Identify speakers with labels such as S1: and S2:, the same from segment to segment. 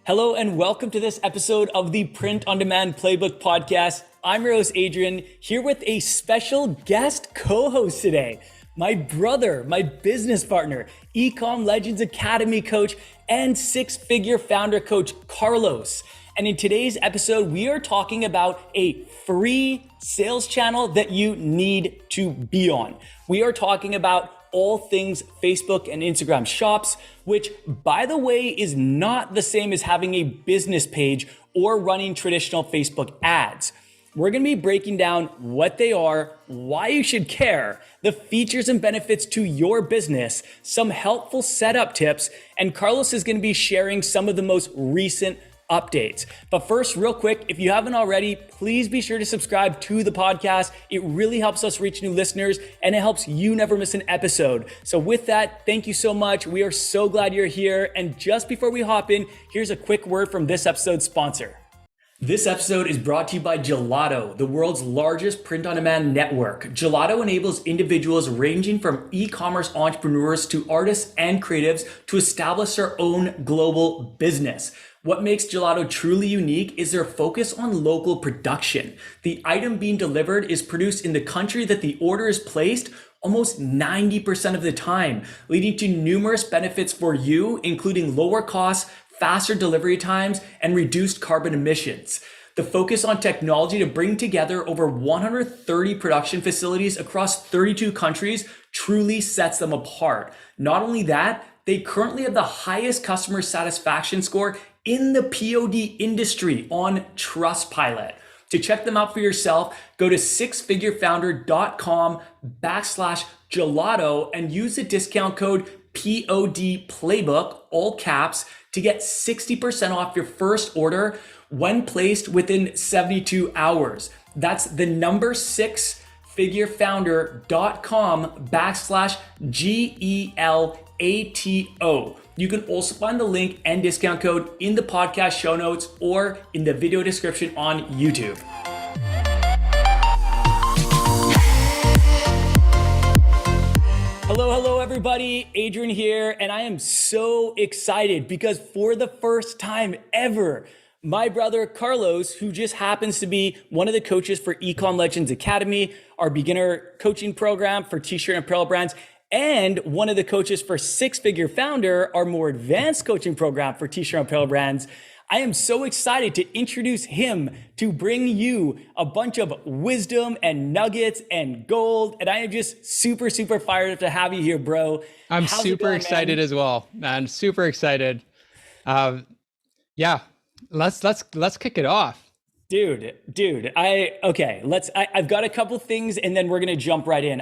S1: Hello and welcome to this episode of the Print on Demand Playbook Podcast. I'm your host, Adrian, here with a special guest co-host today. My brother, my business partner, Ecom Legends Academy coach, and six-figure founder coach, Carlos. And in today's episode, we are talking about a free sales channel that you need to be on. We are talking about all things Facebook and Instagram shops, which by the way, is not the same as having a business page or running traditional Facebook ads. We're gonna be breaking down what they are, why you should care, the features and benefits to your business, some helpful setup tips, and Carlos is gonna be sharing some of the most recent updates. But first, real quick, if you haven't already, please be sure to subscribe to the podcast. It really helps us reach new listeners and it helps you never miss an episode. So with that, thank you so much. We are so glad you're here. And just before we hop in, here's a quick word from this episode's sponsor. This episode is brought to you by Gelato, the world's largest print-on-demand network. Gelato enables individuals ranging from e-commerce entrepreneurs to artists and creatives to establish their own global business. What makes Gelato truly unique is their focus on local production. The item being delivered is produced in the country that the order is placed almost 90% of the time, leading to numerous benefits for you, including lower costs, faster delivery times, and reduced carbon emissions. The focus on technology to bring together over 130 production facilities across 32 countries truly sets them apart. Not only that, they currently have the highest customer satisfaction score in the POD industry on Trustpilot. To check them out for yourself, go to sixfigurefounder.com/gelato and use the discount code POD Playbook, all caps, to get 60% off your first order when placed within 72 hours. That's the number sixfigurefounder.com/GELATO. You can also find the link and discount code in the podcast show notes or in the video description on YouTube. Hello everybody, Adrian here, and I am so excited because for the first time ever, my brother Carlos, who just happens to be one of the coaches for Ecom Legends Academy, our beginner coaching program for t-shirt and apparel brands, and one of the coaches for Six Figure Founder, our more advanced coaching program for t-shirt and apparel brands. I am so excited to introduce him to bring you a bunch of wisdom and nuggets and gold. And I am just super fired up to have you here, bro.
S2: I'm super excited as well. I'm super excited. Yeah, let's kick it off.
S1: Dude, I've got a couple things and then we're going to jump right in.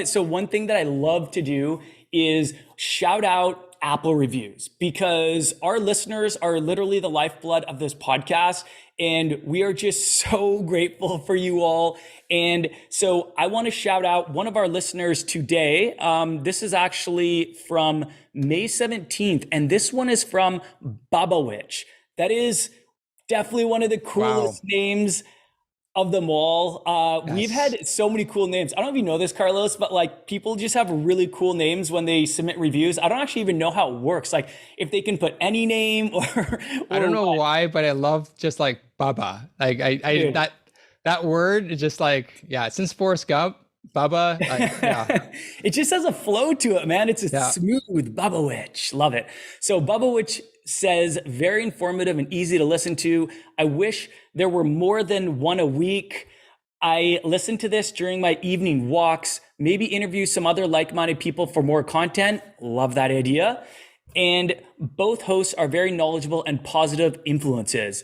S1: So one thing that I love to do is shout out Apple reviews because our listeners are literally the lifeblood of this podcast. And we are just so grateful for you all. And so I want to shout out one of our listeners today. This is actually from May 17th. And this one is from Babawitch. That is definitely one of the coolest names of them all. Yes. We've had so many cool names. I don't know if you know this, Carlos, but like people just have really cool names when they submit reviews. I don't actually even know how it works. Like if they can put any name or
S2: I don't know why, but I love just like Baba. Like that word is just like, yeah, since Forrest Gump, Baba, yeah.
S1: It just has a flow to it, man. It's a smooth Babawitch. Love it. So Babawitch says, very informative and easy to listen to. I wish there were more than one a week. I listen to this during my evening walks, maybe interview some other like-minded people for more content. Love that idea. And both hosts are very knowledgeable and positive influences.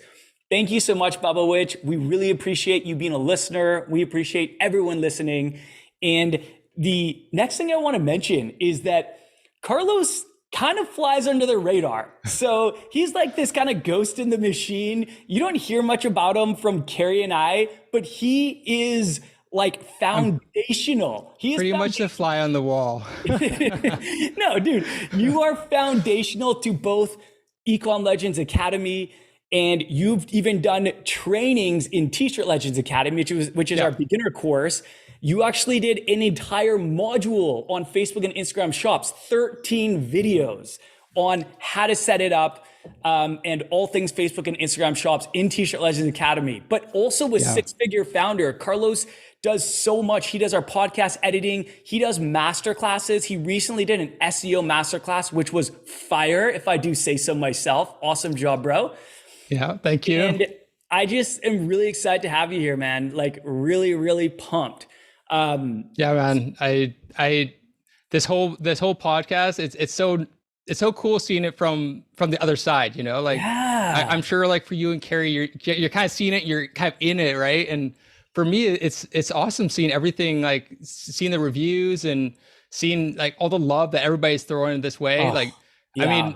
S1: Thank you so much, Babawitch. We really appreciate you being a listener. We appreciate everyone listening. And the next thing I want to mention is that Carlos kind of flies under the radar. So he's like this kind of ghost in the machine. You don't hear much about him from Kerry and I, but he is like foundational.
S2: He is pretty much the fly on the wall.
S1: No, dude, you are foundational to both Ecom Legends Academy, and you've even done trainings in T-shirt Legends Academy, which is our beginner course. You actually did an entire module on Facebook and Instagram shops, 13 videos. on how to set it up, and all things Facebook and Instagram shops in T-Shirt Legends Academy. But also with Six Figure Founder, Carlos does so much. He does our podcast editing. He does masterclasses. He recently did an SEO masterclass, which was fire, if I do say so myself. Awesome job, bro.
S2: Yeah, thank you.
S1: And I just am really excited to have you here, man. Like really, really pumped.
S2: Yeah, man. I this whole podcast, it's so cool seeing it from the other side, you know, like I'm sure like for you and Kerry, you're kind of seeing it, you're kind of in it, right? And for me, it's awesome seeing everything, like seeing the reviews and seeing like all the love that everybody's throwing this way. I mean,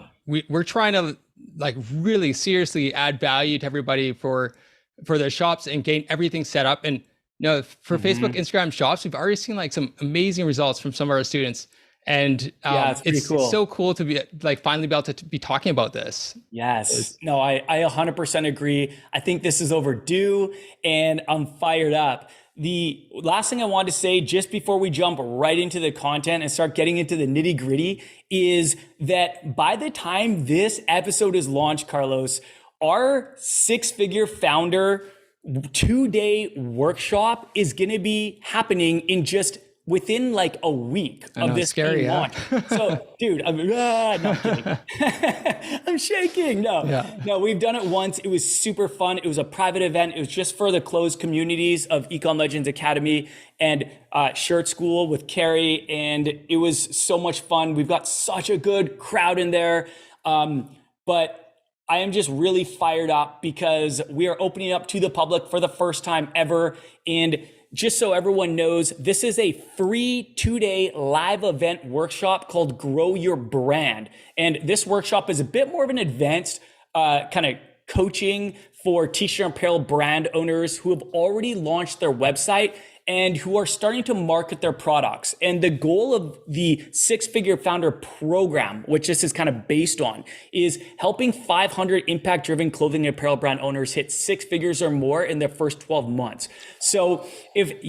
S2: we're trying to like really seriously add value to everybody for their shops and gain everything set up. And you know, for Facebook, Instagram shops, we've already seen like some amazing results from some of our students. And it's cool. So cool to be like finally be able to be talking about this.
S1: Yes. No, I 100% agree. I think this is overdue and I'm fired up. The last thing I want to say just before we jump right into the content and start getting into the nitty gritty is that by the time this episode is launched, Carlos, our Six Figure Founder 2-day workshop is going to be happening in just within like a week of this being launched. So, dude, I'm not kidding. I'm shaking. No, we've done it once. It was super fun. It was a private event. It was just for the closed communities of Ecom Legends Academy and Shirt School with Kerry. And it was so much fun. We've got such a good crowd in there. But I am just really fired up because we are opening up to the public for the first time ever. And just so everyone knows, this is a free 2-day live event workshop called Grow Your Brand. And this workshop is a bit more of an advanced kind of coaching for T-shirt and apparel brand owners who have already launched their website and who are starting to market their products. And the goal of the Six Figure Founder program, which this is kind of based on, is helping 500 impact-driven clothing and apparel brand owners hit 6 figures or more in their first 12 months. So if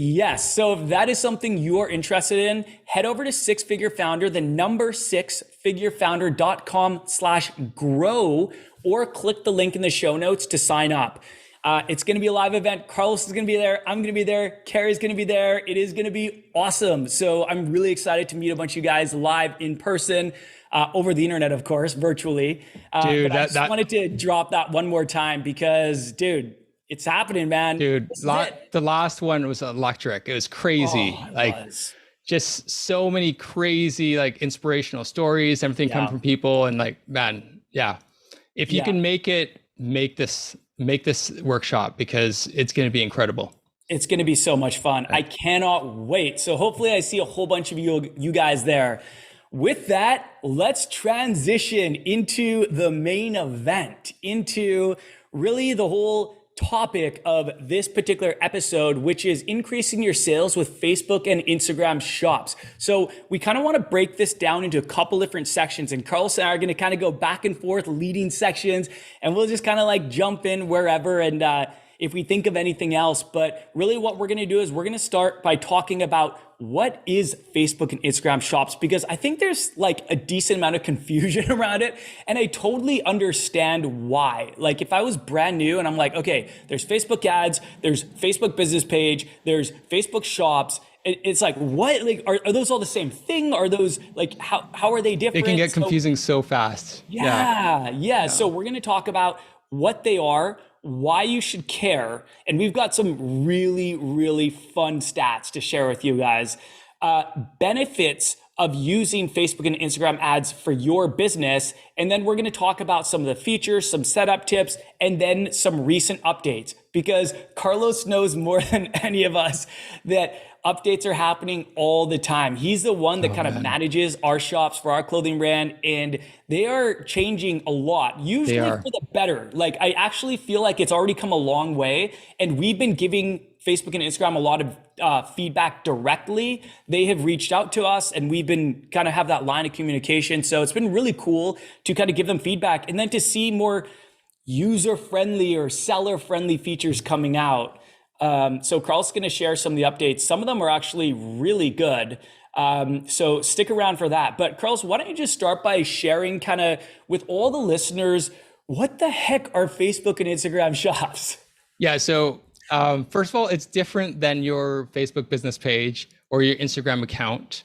S1: that is something you are interested in, head over to Six Figure Founder, the number 6figurefounder.com/grow, or click the link in the show notes to sign up. It's going to be a live event. Carlos is going to be there. I'm going to be there. Kerry's going to be there. It is going to be awesome. So I'm really excited to meet a bunch of you guys live in person, over the internet, of course, virtually.
S2: Dude,
S1: but I just wanted to drop that one more time because, dude, it's happening, man.
S2: Dude, the last one was electric. It was crazy. Just so many crazy, like inspirational stories, everything coming from people. And like, man, if you can make this workshop because it's going to be incredible.
S1: It's going to be so much fun. I cannot wait. So hopefully I see a whole bunch of you guys there. With that, let's transition into the main event, into really the whole topic of this particular episode, which is increasing your sales with Facebook and Instagram shops. So we kind of want to break this down into a couple different sections, and Carlos and I are going to kind of go back and forth leading sections, and we'll just kind of like jump in wherever and if we think of anything else. But really what we're going to do is we're going to start by talking about what is Facebook and Instagram shops, because I think there's like a decent amount of confusion around it. And I totally understand why. Like if I was brand new and I'm like, okay, there's Facebook ads, there's Facebook business page, there's Facebook shops. It's like, what, like, are those all the same thing? Are those like, how are they different?
S2: It can get confusing so fast.
S1: Yeah. So we're going to talk about what they are, why you should care. And we've got some really, really fun stats to share with you guys. Benefits of using Facebook and Instagram ads for your business. And then we're going to talk about some of the features, some setup tips, and then some recent updates, because Carlos knows more than any of us that updates are happening all the time. He's the one that manages our shops for our clothing brand, and they are changing a lot, usually for the better. Like I actually feel like it's already come a long way, and we've been giving Facebook and Instagram a lot of feedback directly. They have reached out to us, and we've been kind of have that line of communication. So it's been really cool to kind of give them feedback, and then to see more user-friendly or seller-friendly features coming out. So Carl's going to share some of the updates. Some of them are actually really good. So stick around for that. But Carlos, why don't you just start by sharing kind of with all the listeners, what the heck are Facebook and Instagram shops?
S2: Yeah. So first of all, it's different than your Facebook business page or your Instagram account.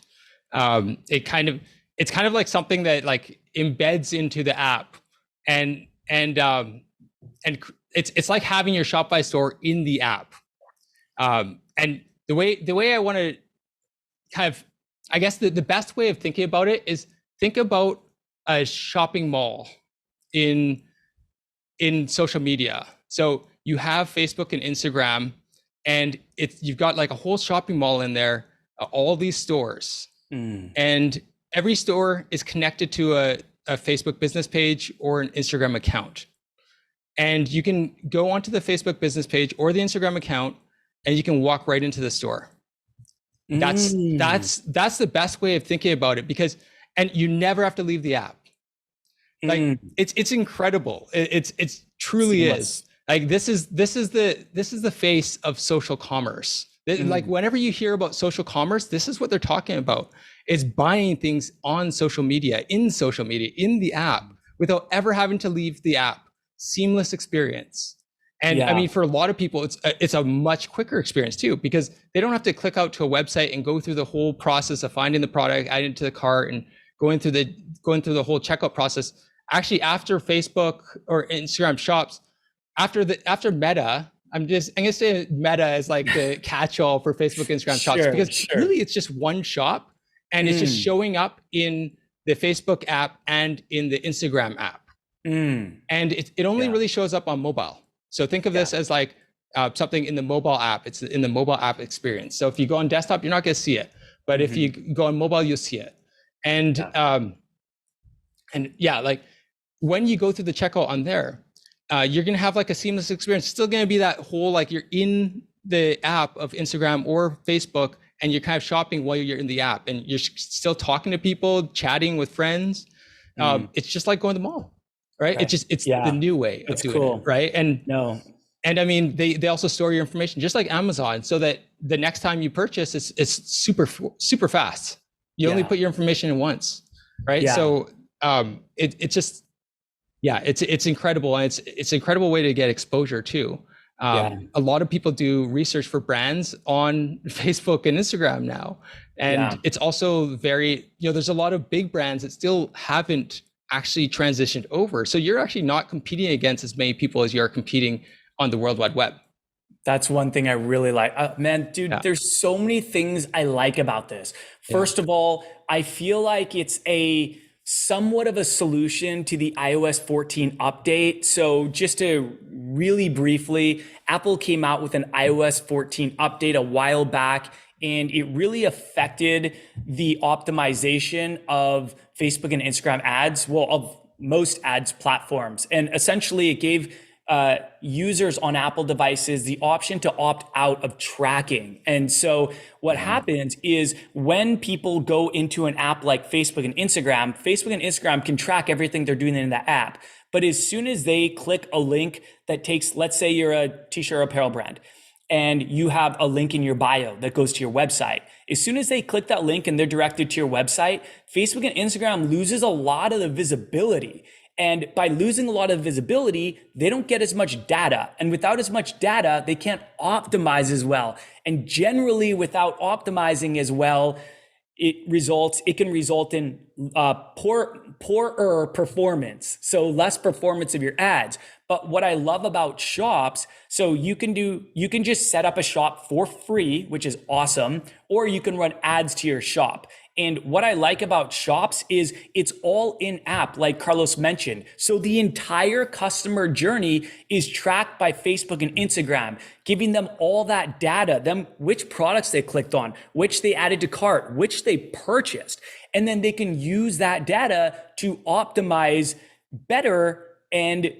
S2: It's kind of like something that like embeds into the app, and it's like having your Shopify store in the app. And the way I want to kind of, I guess the best way of thinking about it is think about a shopping mall in social media. So you have Facebook and Instagram, and you've got like a whole shopping mall in there, all these stores, and every store is connected to a Facebook business page or an Instagram account. And you can go onto the Facebook business page or the Instagram account, and you can walk right into the store. That's the best way of thinking about it, because and you never have to leave the app. Like it's incredible. It's truly is. Like this is the face of social commerce. Like whenever you hear about social commerce, this is what they're talking about. It's buying things on social media, in the app, without ever having to leave the app. Seamless experience. And I mean, for a lot of people, it's a much quicker experience too, because they don't have to click out to a website and go through the whole process of finding the product, adding it to the cart, and going through the whole checkout process. Actually, after Facebook or Instagram shops, after Meta, I'm gonna say Meta as like the catch-all for Facebook, Instagram shops, because really it's just one shop, and it's just showing up in the Facebook app and in the Instagram app. And it only really shows up on mobile. So think of this as like something in the mobile app. It's in the mobile app experience. So if you go on desktop, you're not going to see it. But if you go on mobile, you'll see it. And like when you go through the checkout on there, you're going to have like a seamless experience. It's still going to be that whole, like you're in the app of Instagram or Facebook, and you're kind of shopping while you're in the app, and you're still talking to people, chatting with friends. It's just like going to the mall. Right. It's the new way of doing it. Right. And I mean, they also store your information just like Amazon, so that the next time you purchase, it's super fast. You only put your information in once. Right. Yeah. So it's incredible. And it's an incredible way to get exposure too. A lot of people do research for brands on Facebook and Instagram now. And it's also very, there's a lot of big brands that still haven't actually transitioned over. So you're actually not competing against as many people as you're competing on the World Wide Web.
S1: That's one thing I really like. Man, dude, there's so many things I like about this. First of all, I feel like it's a somewhat of a solution to the iOS 14 update. So just to really briefly, Apple came out with an iOS 14 update a while back, and it really affected the optimization of Facebook and Instagram ads, of most ads platforms. And essentially it gave users on Apple devices the option to opt out of tracking. And so what happens is when people go into an app like Facebook and Instagram can track everything they're doing in that app. But as soon as they click a link that takes, let's say you're a t-shirt or apparel brand, and you have a link in your bio that goes to your website. As soon as they click that link and they're directed to your website, Facebook and Instagram loses a lot of the visibility. And by losing a lot of visibility, they don't get as much data. And without as much data, they can't optimize as well. And generally, without optimizing as well, it can result in poorer performance, so less performance of your ads. But what I love about shops, so you can just set up a shop for free, which is awesome, or you can run ads to your shop. And what I like about shops is it's all in app, like Carlos mentioned. So the entire customer journey is tracked by Facebook and Instagram, giving them all that data, which products they clicked on, which they added to cart, which they purchased. And then they can use that data to optimize better and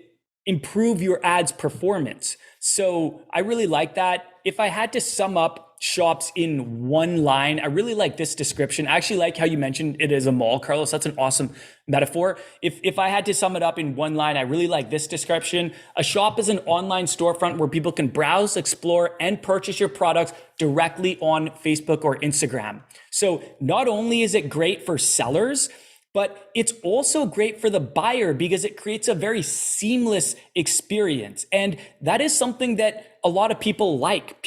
S1: improve your ads performance. So I really like that. If I had to sum up shops in one line. I really like this description. I actually like how you mentioned it as a mall, Carlos. That's an awesome metaphor. If I had to sum it up in one line, I really like this description. A shop is an online storefront where people can browse, explore, and purchase your products directly on Facebook or Instagram. So not only is it great for sellers, but it's also great for the buyer because it creates a very seamless experience. And that is something that a lot of people like.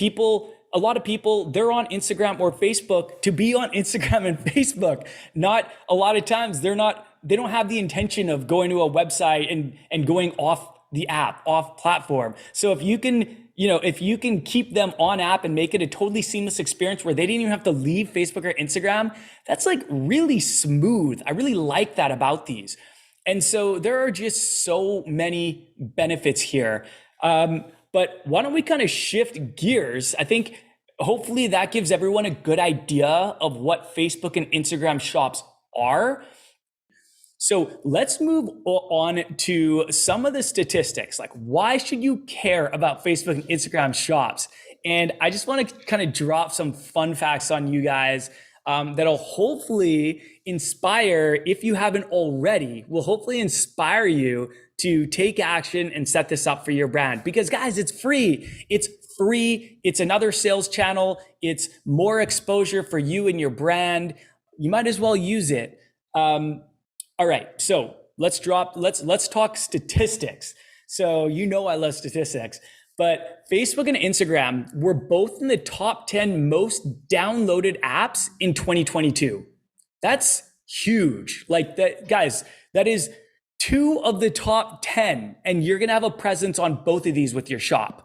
S1: A lot of people, they're on Instagram or Facebook to be on Instagram and Facebook. Not a lot of times they don't have the intention of going to a website and going off the app, off platform. So if you can keep them on app and make it a totally seamless experience where they didn't even have to leave Facebook or Instagram, that's like really smooth. I really like that about these. And so there are just so many benefits here. But why don't we kind of shift gears? I think hopefully that gives everyone a good idea of what Facebook and Instagram shops are. So let's move on to some of the statistics. Like, why should you care about Facebook and Instagram shops? And I just want to kind of drop some fun facts on you guys that'll hopefully inspire, if you haven't already, will hopefully inspire you to take action and set this up for your brand. Because guys, it's free. It's free. It's another sales channel. It's more exposure for you and your brand. You might as well use it. All right, so let's talk statistics. So I love statistics, but Facebook and Instagram were both in the top 10 most downloaded apps in 2022. That's huge. Like that, guys, that is 2 of the top 10, and you're gonna have a presence on both of these with your shop.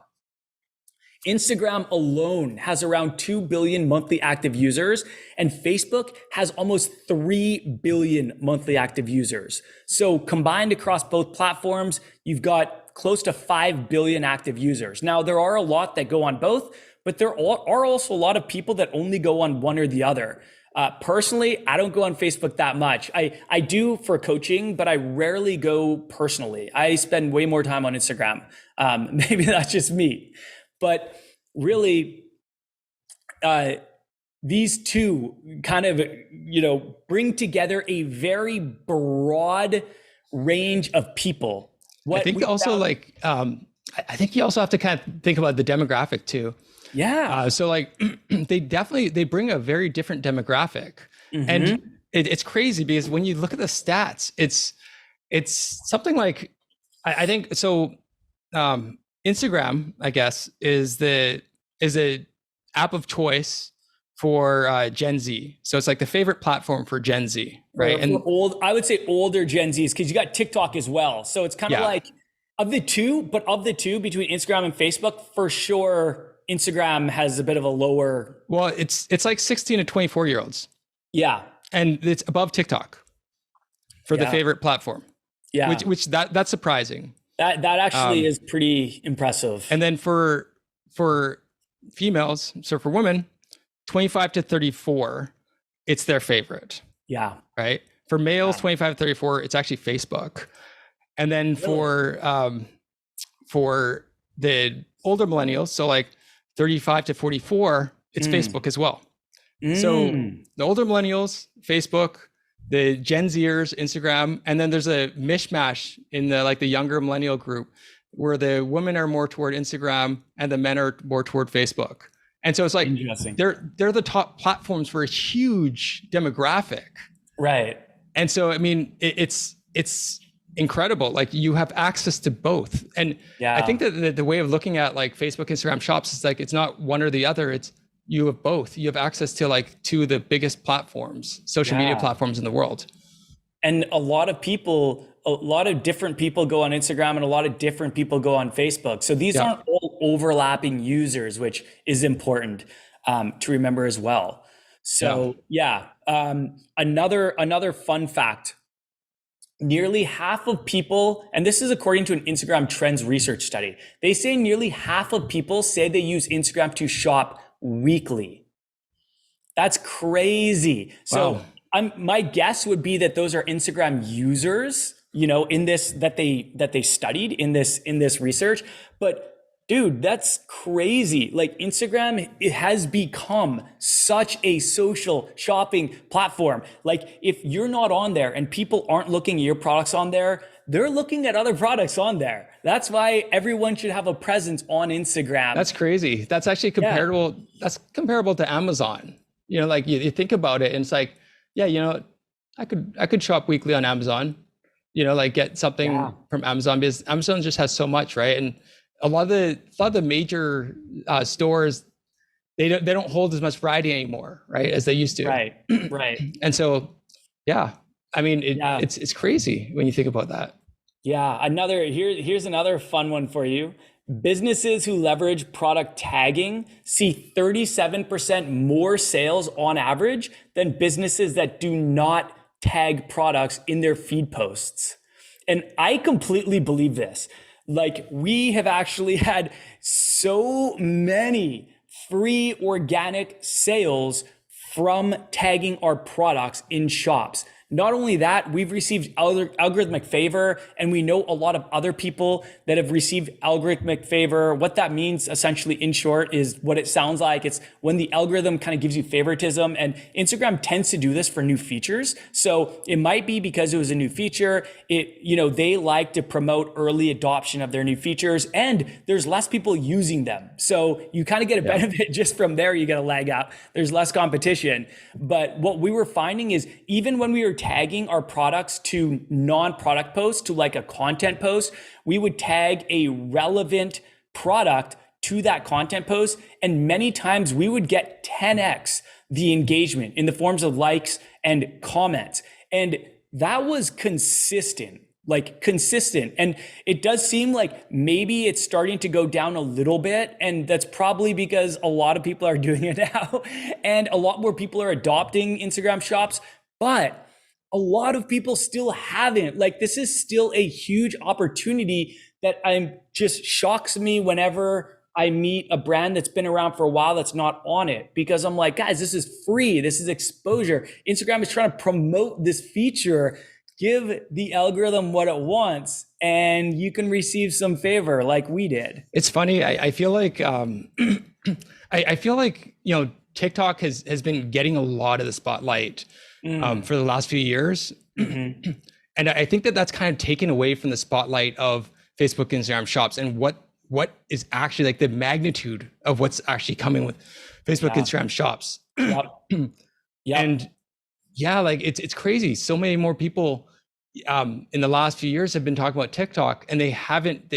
S1: Instagram alone has around 2 billion monthly active users, and Facebook has almost 3 billion monthly active users. So combined across both platforms, you've got close to 5 billion active users. Now, there are a lot that go on both, but there are also a lot of people that only go on one or the other. Personally, I don't go on Facebook that much. I do for coaching, but I rarely go personally. I spend way more time on Instagram. Maybe that's just me. But really, these two kind of, bring together a very broad range of people.
S2: I think you also have to kind of think about the demographic too.
S1: Yeah.
S2: So like they bring a very different demographic. Mm-hmm. And it's crazy because when you look at the stats, it's something like, I think, so Instagram, I guess, is a app of choice for Gen Z. So it's like the favorite platform for Gen Z, right?
S1: And I would say older Gen Zs, because you got TikTok as well. So it's kind of like of the two between Instagram and Facebook, for sure, Instagram has a bit of a lower.
S2: Well, it's like 16 to 24 year olds.
S1: Yeah. And
S2: it's above TikTok for the favorite platform.
S1: Yeah.
S2: Which that's surprising.
S1: That actually is pretty impressive.
S2: And then for females, so for women, 25 to 34, it's their favorite.
S1: Yeah.
S2: Right. For males, 25 to 34, it's actually Facebook. And then for the older millennials, so like 35 to 44, it's Facebook as well. So the older millennials, Facebook, the Gen Zers, Instagram, and then there's a mishmash in the younger millennial group where the women are more toward Instagram and the men are more toward Facebook. And so it's like they're the top platforms for a huge demographic.
S1: Right.
S2: And so I mean it's incredible. Like you have access to both. And I think that the way of looking at like Facebook, Instagram shops is like it's not one or the other, it's you have both. You have access to like 2 of the biggest platforms, social media platforms in the world.
S1: And a lot of different people go on Instagram and a lot of different people go on Facebook. So these aren't all overlapping users, which is important to remember as well. So another fun fact, nearly half of people, and this is according to an Instagram trends research study, they say nearly half of people say they use Instagram to shop weekly. That's crazy. So my guess would be that those are Instagram users, in this that they studied in this research. But Dude, that's crazy. Like Instagram, it has become such a social shopping platform. Like if you're not on there and people aren't looking at your products on there, they're looking at other products on there. That's why everyone should have a presence on Instagram.
S2: That's crazy. That's actually
S1: Yeah.
S2: comparable. That's comparable to Amazon. Like you think about it and it's like, yeah, I could shop weekly on Amazon, like get something from Amazon because Amazon just has so much, right? And a lot of the major stores, they don't hold as much variety anymore, right, as they used to.
S1: Right. Right.
S2: And so, yeah, I mean, it's crazy when you think about that.
S1: Yeah. Here's another fun one for you. Businesses who leverage product tagging see 37% more sales on average than businesses that do not tag products in their feed posts. And I completely believe this. Like we have actually had so many free organic sales from tagging our products in shops. Not only that, we've received algorithmic favor, and we know a lot of other people that have received algorithmic favor. What that means, essentially, in short, is what it sounds like. It's when the algorithm kind of gives you favoritism, and Instagram tends to do this for new features. So it might be because it was a new feature. They like to promote early adoption of their new features, and there's less people using them. So you kind of get a benefit just from there. You get a leg out. There's less competition. But what we were finding is even when we were tagging our products to non-product posts, to like a content post, we would tag a relevant product to that content post. And many times we would get 10x the engagement in the forms of likes and comments. And that was consistent. And it does seem like maybe it's starting to go down a little bit. And that's probably because a lot of people are doing it now and a lot more people are adopting Instagram shops, but a lot of people still haven't. Like this is still a huge opportunity that just shocks me whenever I meet a brand that's been around for a while that's not on it, because I'm like, guys, this is free. This is exposure. Instagram is trying to promote this feature. Give the algorithm what it wants and you can receive some favor like we did.
S2: It's funny. I feel like I feel like TikTok has been getting a lot of the spotlight for the last few years. Mm-hmm. And I think that's kind of taken away from the spotlight of Facebook, Instagram shops and what is actually like the magnitude of what's actually coming with Facebook, Instagram shops.
S1: Yep.
S2: And yeah, like it's crazy. So many more people in the last few years have been talking about TikTok, and they haven't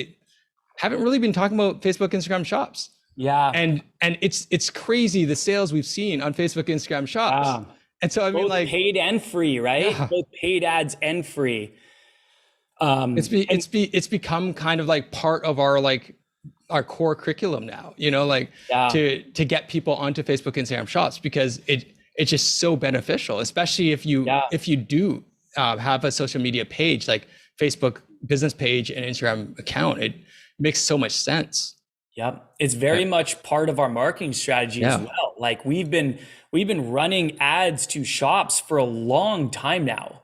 S2: really been talking about Facebook, Instagram shops.
S1: Yeah.
S2: And it's crazy the sales we've seen on Facebook, Instagram shops. And so I mean,
S1: both
S2: like
S1: paid and free, right? Yeah. Both paid ads and free.
S2: It's become kind of like part of our core curriculum now, to get people onto Facebook, Instagram shops, because it's just so beneficial, especially if you do have a social media page like Facebook business page and Instagram account. It makes so much sense.
S1: Yep. It's very much part of our marketing strategy as well. Like we've been running ads to shops for a long time now.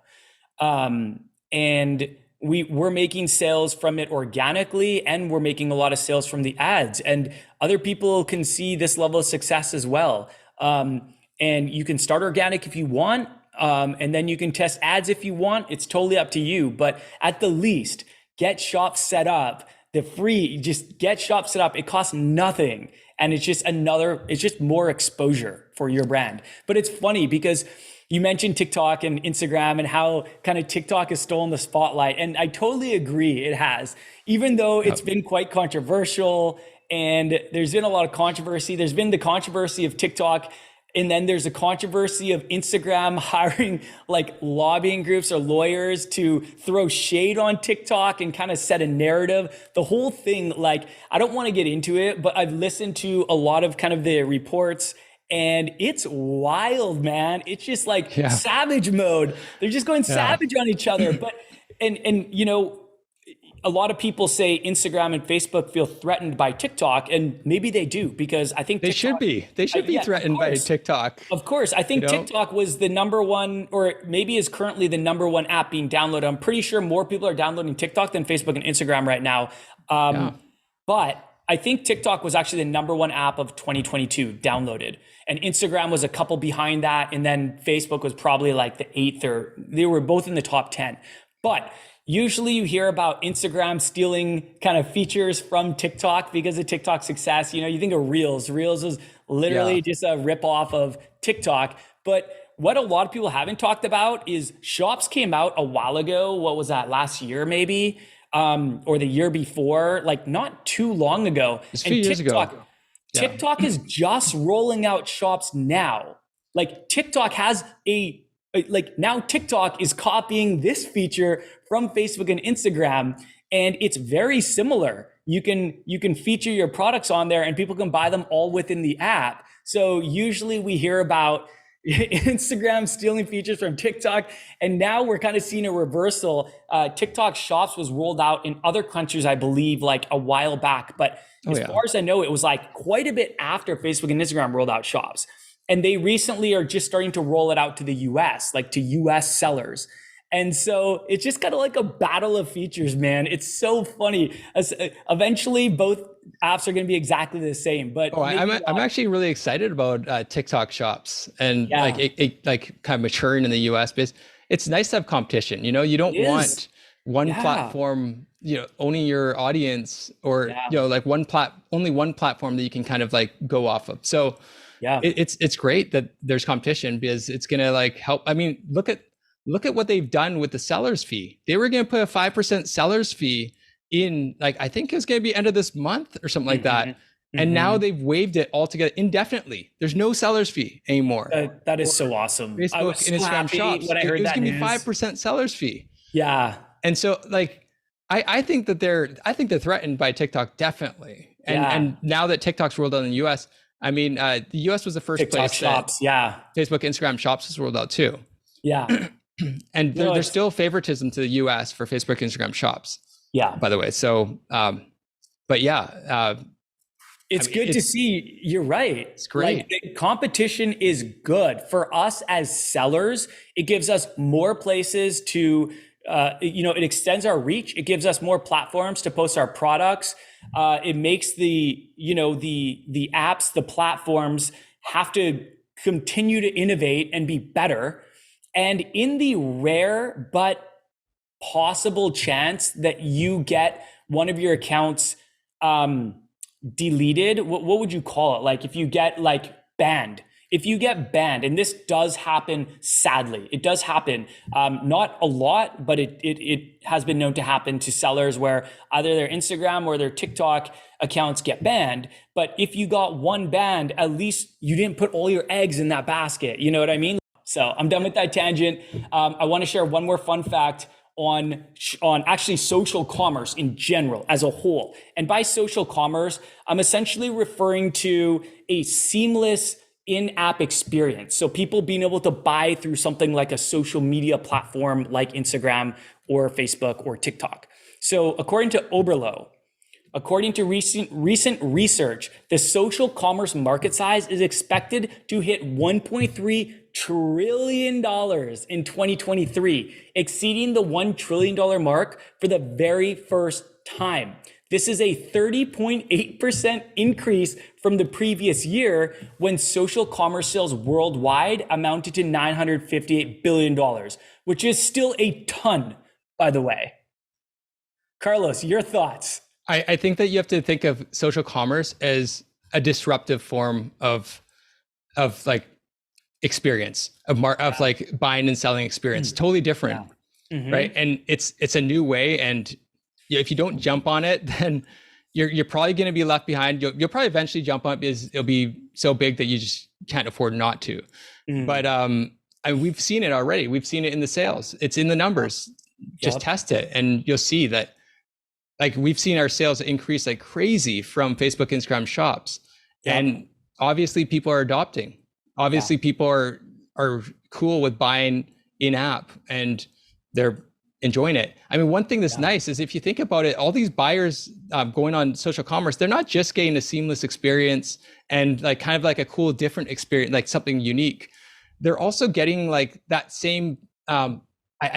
S1: And we're making sales from it organically, and we're making a lot of sales from the ads, and other people can see this level of success as well. And you can start organic if you want. And then you can test ads if you want. It's totally up to you. But at the least, get shops set up. Just get shops set up. It costs nothing. And it's just more exposure for your brand. But it's funny because you mentioned TikTok and Instagram and how kind of TikTok has stolen the spotlight. And I totally agree, it has. Even though it's been quite controversial and there's been a lot of controversy. There's been the controversy of TikTok, and then there's a controversy of Instagram hiring like lobbying groups or lawyers to throw shade on TikTok and kind of set a narrative. The whole thing, like, I don't want to get into it, but I've listened to a lot of kind of the reports, and it's wild, man. It's just like savage mode. They're just going savage on each other. But, and a lot of people say Instagram and Facebook feel threatened by TikTok, and maybe they do, because I think
S2: they should be threatened by TikTok.
S1: Of course. I think TikTok was the number one, or maybe is currently the number one app being downloaded. I'm pretty sure more people are downloading TikTok than Facebook and Instagram right now. But I think TikTok was actually the number one app of 2022 downloaded, and Instagram was a couple behind that, and then Facebook was probably like the eighth, or they were both in the top 10. But usually you hear about Instagram stealing kind of features from TikTok because of TikTok's success. You think of Reels. Reels was literally just a ripoff of TikTok. But what a lot of people haven't talked about is Shops came out a while ago. What was that, last year maybe? Or the year before, like not too long ago.
S2: It's a few years ago.
S1: TikTok is just rolling out Shops now. Like TikTok has now TikTok is copying this feature from Facebook and Instagram, and it's very similar. You can feature your products on there and people can buy them all within the app. So usually we hear about Instagram stealing features from TikTok, and now we're kind of seeing a reversal. TikTok Shops was rolled out in other countries, I believe, like a while back, but as far as I know, it was like quite a bit after Facebook and Instagram rolled out Shops. And they recently are just starting to roll it out to the US, like to US sellers. And so it's just kind of like a battle of features, man. It's so funny. Eventually, both apps are going to be exactly the same. But
S2: I'm actually really excited about TikTok Shops and like it kind of maturing in the US. But it's nice to have competition. You don't want one platform, owning your audience, or like only one platform that you can kind of like go off of. So it's great that there's competition, because it's going to like help. I mean, look at what they've done with the seller's fee. They were going to put a 5% seller's fee in, like, I think it was going to be end of this month or something like that. And now they've waived it altogether indefinitely. There's no seller's fee anymore.
S1: That is so awesome.
S2: Facebook and Instagram Shops.
S1: When I heard
S2: it was
S1: that
S2: going to be
S1: news.
S2: 5% seller's fee.
S1: Yeah.
S2: And so like, I think they're threatened by TikTok, definitely. And now that TikTok's rolled out in the US, I mean, the US was the first
S1: TikTok
S2: place
S1: Shops,
S2: that Facebook, Instagram Shops was rolled out too.
S1: Yeah.
S2: And there's still favoritism to the US for Facebook, Instagram Shops. Yeah. By the way. So, but yeah.
S1: It's good to see. You're right.
S2: It's great.
S1: Like, the competition is good for us as sellers. It gives us more places to, it extends our reach. It gives us more platforms to post our products. It makes the apps, the platforms have to continue to innovate and be better. And in the rare but possible chance that you get one of your accounts deleted, what would you call it? Like if you get banned. If you get banned, and this does happen, sadly, it does happen, not a lot, but it has been known to happen to sellers where either their Instagram or their TikTok accounts get banned. But if you got one banned, at least you didn't put all your eggs in that basket. You know what I mean? So I'm done with that tangent. I want to share one more fun fact on actually social commerce in general as a whole. And by social commerce, I'm essentially referring to a seamless in-app experience. So people being able to buy through something like a social media platform like Instagram or Facebook or TikTok. So according to Oberlo, according to recent research, the social commerce market size is expected to hit $1.3 trillion in 2023, exceeding the $1 trillion mark for the very first time. This is a 30.8% increase from the previous year, when social commerce sales worldwide amounted to $958 billion, which is still a ton, by the way. Carlos, your thoughts?
S2: I think that you have to think of social commerce as a disruptive form of like experience, of like buying and selling experience. Totally different, right? And it's a new way, and if you don't jump on it, then you're probably going to be left behind. You'll probably eventually jump on it because it'll be so big that you just can't afford not to. But we've seen it already. We've seen it in the sales. It's in the numbers. Just test it, and you'll see that. Like, we've seen our sales increase like crazy from Facebook, Instagram Shops, and obviously people are adopting. Obviously, people are cool with buying in app, and they're enjoying it. I mean, one thing that's nice is, if you think about it, all these buyers going on social commerce, they're not just getting a seamless experience and like kind of like a cool, different experience, like something unique. They're also getting like that same, I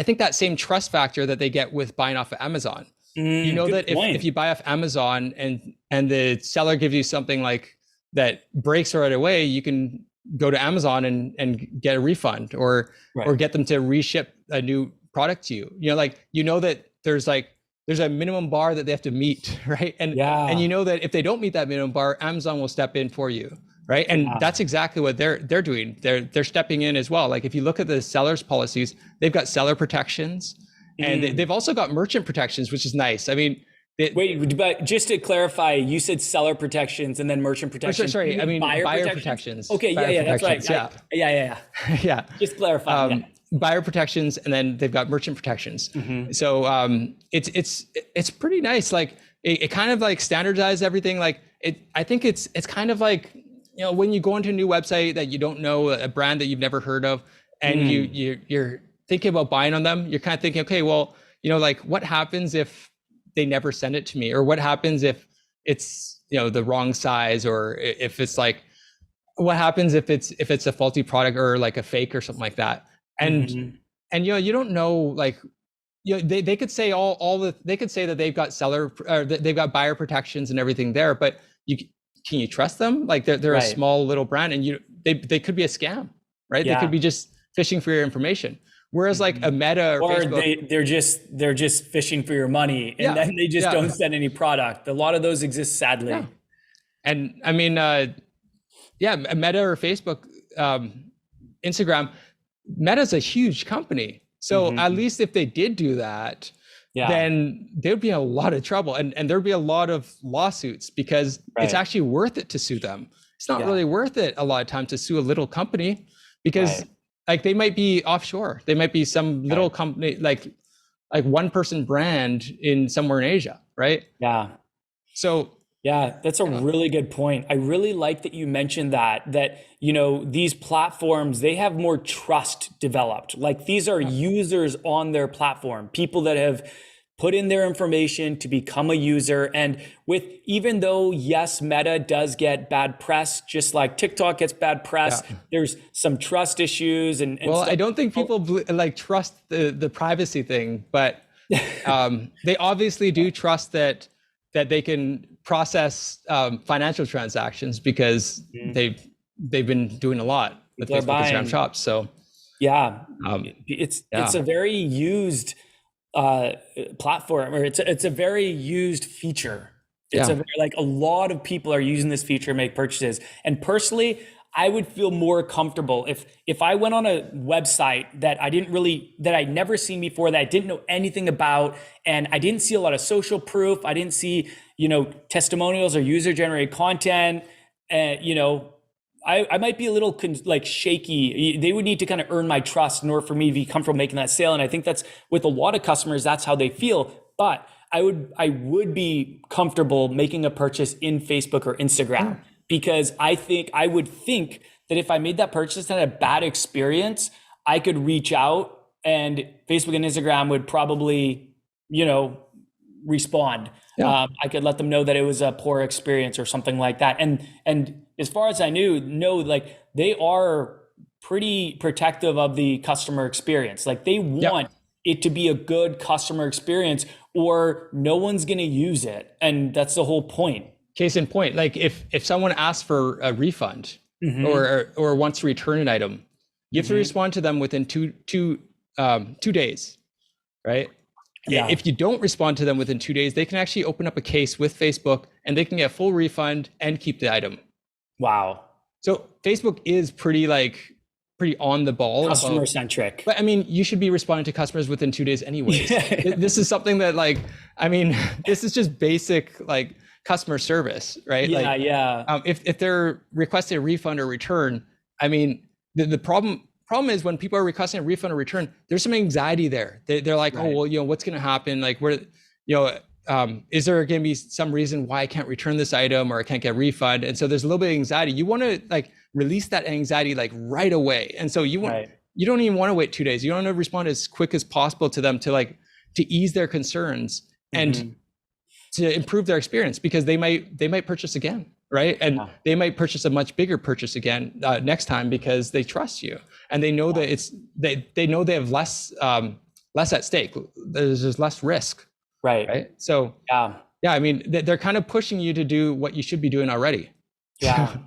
S2: think that same trust factor that they get with buying off of Amazon. You know that if you buy off Amazon and and the seller gives you something like that breaks right away, you can go to Amazon and get a refund, or get them to reship a new product to you. That there's a minimum bar that they have to meet, right? And that if they don't meet that minimum bar, Amazon will step in for you, right? And that's exactly what they're doing. They're stepping in as well. Like if you look at the sellers' policies, they've got seller protections, and they've also got merchant protections, which is nice. I mean,
S1: wait, but just to clarify, you said seller protections and then merchant protections.
S2: Sorry, I mean buyer protections.
S1: Okay, that's right. Yeah. Just clarify.
S2: Buyer protections, and then they've got merchant protections. So it's pretty nice. Like it kind of like standardized everything. Like I think it's kind of like, when you go into a new website that you don't know, a brand that you've never heard of, and you're thinking about buying on them, you're kind of thinking, okay, well, like what happens if they never send it to me, or what happens if it's the wrong size, or if it's like, what happens if it's a faulty product or like a fake or something like that. And you don't know, like they could say they could say that they've got they've got buyer protections and everything there, but can you trust them? Like they're a small little brand, and they could be a scam, right? They could be just fishing for your information. Whereas like a Meta or Facebook,
S1: they're just fishing for your money, and then they just don't send any product. A lot of those exist, sadly.
S2: Yeah. And I mean, Meta or Facebook, Instagram, Meta's a huge company. So at least if they did do that, then there'd be a lot of trouble, and there'd be a lot of lawsuits, because it's actually worth it to sue them. It's not really worth it a lot of times to sue a little company, because like they might be offshore. They might be some little company, like one person brand in somewhere in Asia, right?
S1: Yeah.
S2: So
S1: that's a really good point. I really like that you mentioned that these platforms, they have more trust developed. Like these are users on their platform, people that have put in their information to become a user. And even though, yes, Meta does get bad press, just like TikTok gets bad press, there's some trust issues. And stuff.
S2: I don't think people like trust the privacy thing, but they obviously do trust that they can process financial transactions, because they've been doing a lot with Facebook Instagram shops. So it's a very used platform, or it's a very used feature. It's a lot of people are using this feature to make purchases. And personally, I would feel more comfortable if I went on a website that I'd never seen before, that I didn't know anything about, and I didn't see a lot of social proof. I didn't see, testimonials or user generated content. I might be a little shaky. They would need to kind of earn my trust in order for me to be comfortable making that sale. And I think that's with a lot of customers, that's how they feel. But I would be comfortable making a purchase in Facebook or Instagram, because I would think that if I made that purchase and had a bad experience, I could reach out, and Facebook and Instagram would probably, respond. I could let them know that it was a poor experience or something like that. And as far as I know, like they are pretty protective of the customer experience. Like they want it to be a good customer experience, or no one's going to use it. And that's the whole point. Case in point, like if someone asks for a refund or wants to return an item, you have to respond to them within two days, right? Yeah. If you don't respond to them within 2 days, they can actually open up a case with Facebook, and they can get a full refund and keep the item.
S1: Wow.
S2: So Facebook is pretty on the ball.
S1: Customer centric.
S2: But I mean, you should be responding to customers within 2 days anyways. This is something that this is just basic customer service, right? If they're requesting a refund or return, I mean, the problem is when people are requesting a refund or return, there's some anxiety there. They're like, oh, well, what's going to happen? Like, is there going to be some reason why I can't return this item, or I can't get a refund? And so there's a little bit of anxiety. You want to release that anxiety right away. And so you don't even want to wait 2 days. You want to respond as quick as possible to them to ease their concerns and to improve their experience, because they might purchase again. Right. And they might purchase a much bigger purchase again next time, because they trust you, and they know that they know they have less at stake. There's less risk.
S1: Right.
S2: So yeah, I mean, they're kind of pushing you to do what you should be doing already.
S1: Yeah.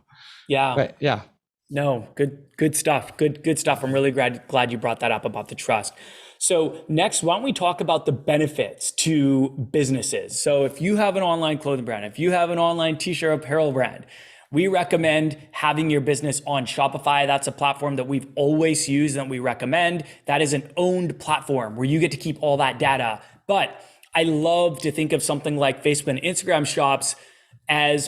S1: Yeah.
S2: But yeah.
S1: No, good stuff. Good stuff. I'm really glad you brought that up about the trust. So next, why don't we talk about the benefits to businesses? So if you have an online clothing brand, if you have an online t-shirt apparel brand, we recommend having your business on Shopify. That's a platform that we've always used and we recommend. That is an owned platform where you get to keep all that data. But I love to think of something like Facebook and Instagram shops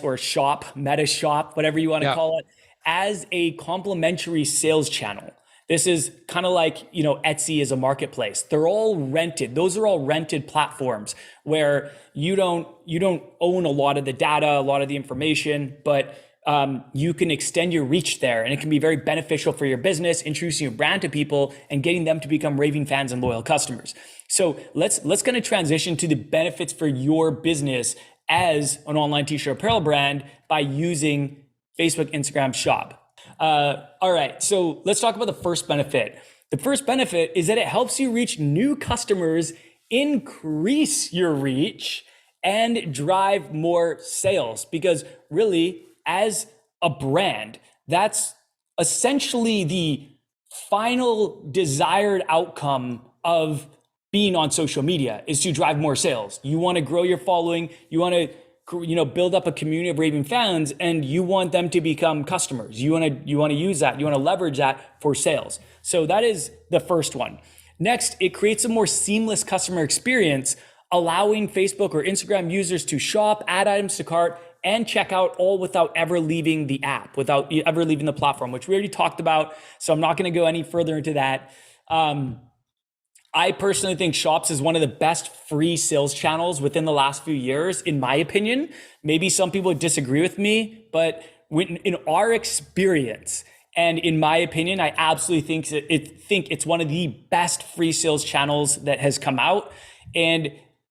S1: or shop, meta shop, whatever you want to call it, as a complementary sales channel. This is kind of like, Etsy is a marketplace. They're all rented. Those are all rented platforms where you don't own a lot of the data, a lot of the information, but you can extend your reach there, and it can be very beneficial for your business, introducing your brand to people and getting them to become raving fans and loyal customers. So let's kind of transition to the benefits for your business as an online t-shirt apparel brand by using Facebook, Instagram shop. All right, so let's talk about the first benefit. The first benefit is that it helps you reach new customers, increase your reach, and drive more sales. Because really, as a brand, that's essentially the final desired outcome of being on social media, is to drive more sales. You want to grow your following, you want to build up a community of raving fans, and you want them to become customers. You want to use that. You want to leverage that for sales. So that is the first one. Next, it creates a more seamless customer experience, allowing Facebook or Instagram users to shop, add items to cart, and check out all without ever leaving the app, without ever leaving the platform, which we already talked about. So I'm not going to go any further into that. I personally think Shops is one of the best free sales channels within the last few years, in my opinion. Maybe some people disagree with me, but in our experience and in my opinion, I absolutely think it's one of the best free sales channels that has come out. And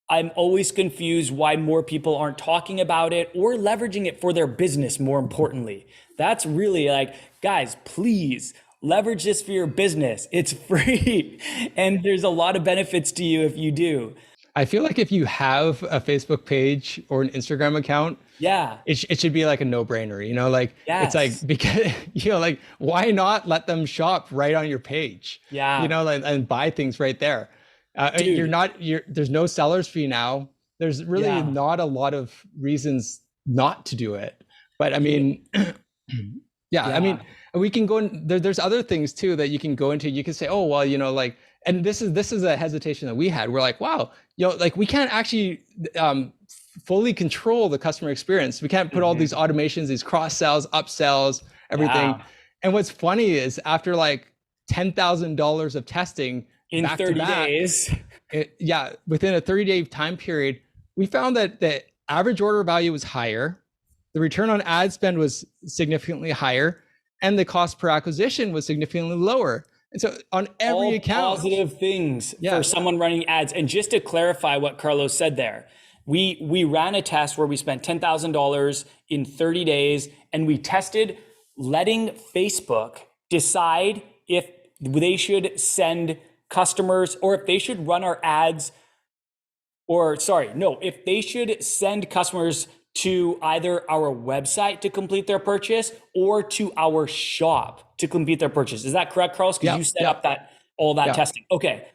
S1: I'm always confused why more people aren't talking about it or leveraging it for their business, more importantly. That's really like, guys, please leverage this for your business. It's free. And there's a lot of benefits to you if you do.
S2: I feel like if you have a Facebook page or an Instagram account, it should be like a no-brainer, it's like, because, why not let them shop right on your page? And buy things right there. There's no seller's fee now. There's really not a lot of reasons not to do it. But I mean, I mean, we can go in there's other things too that you can go into. You can say, oh, well, and this is a hesitation that we had. We're like, wow, we can't actually fully control the customer experience. We can't put all these automations, these cross sells, upsells, everything. Yeah. And what's funny is after like $10,000 of testing
S1: in 30 days,
S2: within a 30-day time period, we found that the average order value was higher, the return on ad spend was significantly higher, and the cost per acquisition was significantly lower. And so on every account,
S1: positive things for someone running ads. And just to clarify what Carlos said there, we ran a test where we spent $10,000 in 30 days, and we tested letting Facebook decide if they should send customers or if they should run our ads, if they should send customers to either our website to complete their purchase or to our shop to complete their purchase. Is that correct, Carlos? Because you set up all that testing. Okay.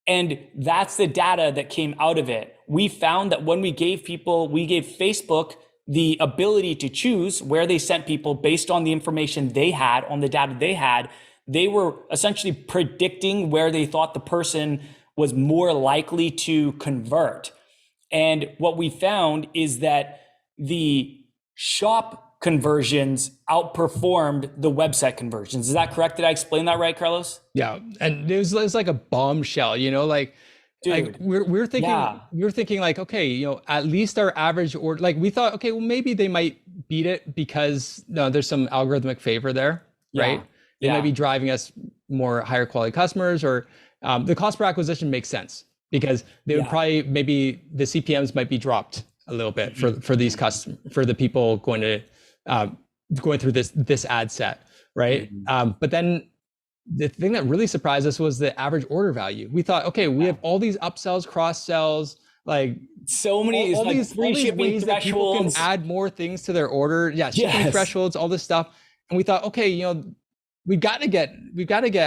S1: And that's the data that came out of it. We found that when we gave Facebook the ability to choose where they sent people based on the information they had, on the data they had, they were essentially predicting where they thought the person was more likely to convert. And what we found is that the shop conversions outperformed the website conversions. Is that correct? Did I explain that right, Carlos?
S2: Yeah. And it was like a bombshell, we're thinking like, okay, at least our average order, like we thought, okay, well, maybe they might beat it because there's some algorithmic favor there, right? They might be driving us more higher quality customers, or the cost per acquisition makes sense because they would probably, maybe the CPMs might be dropped a little bit for these customers, for the people going through this ad set, right? But then the thing that really surprised us was the average order value. We thought, okay, we have all these upsells, cross sells, like
S1: so many
S2: all
S1: like
S2: these
S1: free shipping
S2: ways that people can
S1: thresholds.
S2: add more things to their order. Yeah, shipping
S1: Yes.
S2: thresholds, all this stuff. And we thought, okay, we've got to get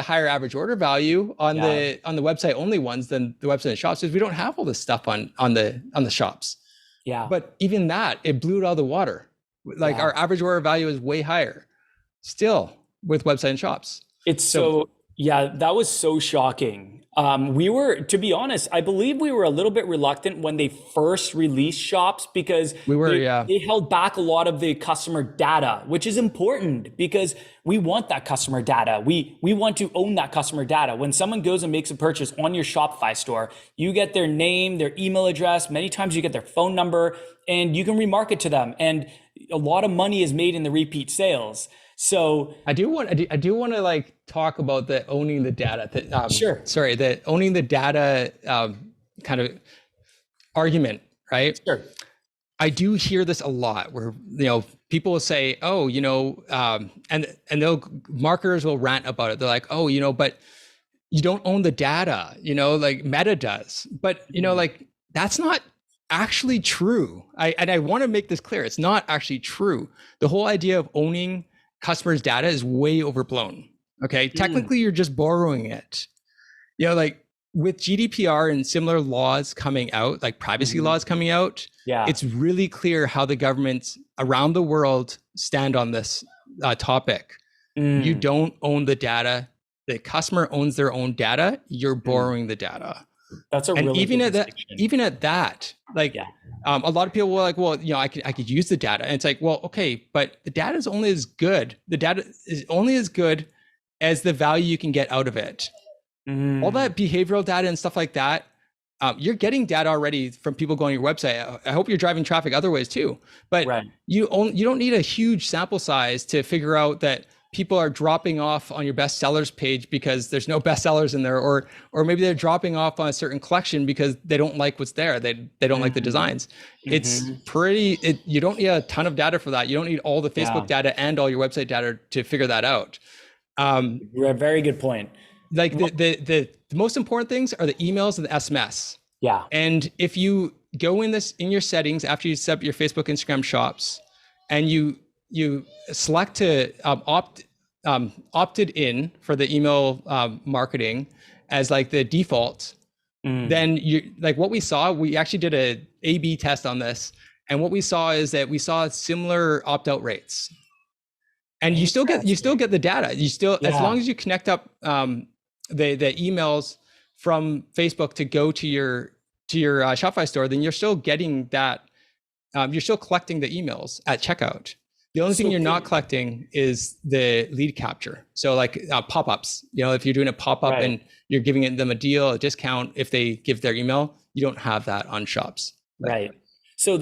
S2: higher average order value on the website only ones than the website and shops, because we don't have all this stuff on the shops.
S1: Yeah.
S2: But even that, it blew it out of the water. Like our average order value is way higher still with website and shops.
S1: It's so that was so shocking. We were, to be honest, I believe we were a little bit reluctant when they first released shops, because they held back a lot of the customer data, which is important because we want that customer data. We want to own that customer data. When someone goes and makes a purchase on your Shopify store, you get their name, their email address, many times you get their phone number, and you can remarket to them. And a lot of money is made in the repeat sales. So
S2: I do want to like talk about the owning the data.
S1: Sure.
S2: Sorry, the owning the data kind of argument, right?
S1: Sure.
S2: I do hear this a lot, where people will say, "Oh, and marketers will rant about it. They're like, "Oh, but you don't own the data, like Meta does." But like that's not actually true. I want to make this clear. It's not actually true. The whole idea of owning customers' data is way overblown. Okay. Technically, you're just borrowing it. Like with GDPR and similar laws coming out, like privacy laws coming out, it's really clear how the governments around the world stand on this topic. You don't own the data. The customer owns their own data. You're borrowing the data.
S1: That's a really
S2: even at that, like a lot of people were like, well, I could use the data, and it's like, well, okay, but the data is only as good. The data is only as good as the value you can get out of it. All that behavioral data and stuff like that, you're getting data already from people going to your website. I hope you're driving traffic other ways too, but you don't need a huge sample size to figure out that people are dropping off on your bestsellers page because there's no bestsellers in there, or maybe they're dropping off on a certain collection because they don't like what's there. They don't like the designs. It's you don't need a ton of data for that. You don't need all the Facebook data and all your website data to figure that out.
S1: Very good point.
S2: Like the most important things are the emails and the SMS.
S1: Yeah.
S2: And if you go in your settings after you set up your Facebook, Instagram shops, and you select to opted in for the email marketing as like the default, then you like what we saw. We actually did a A/B test on this, and what we saw is that we saw similar opt-out rates, and you still get the data. You still, as long as you connect up the emails from Facebook to go to your Shopify store, then you're still getting that. You're still collecting the emails at checkout. The only thing you're not collecting is the lead capture. So like pop-ups, if you're doing a pop-up and you're giving them a deal, a discount, if they give their email, you don't have that on shops.
S1: Right. So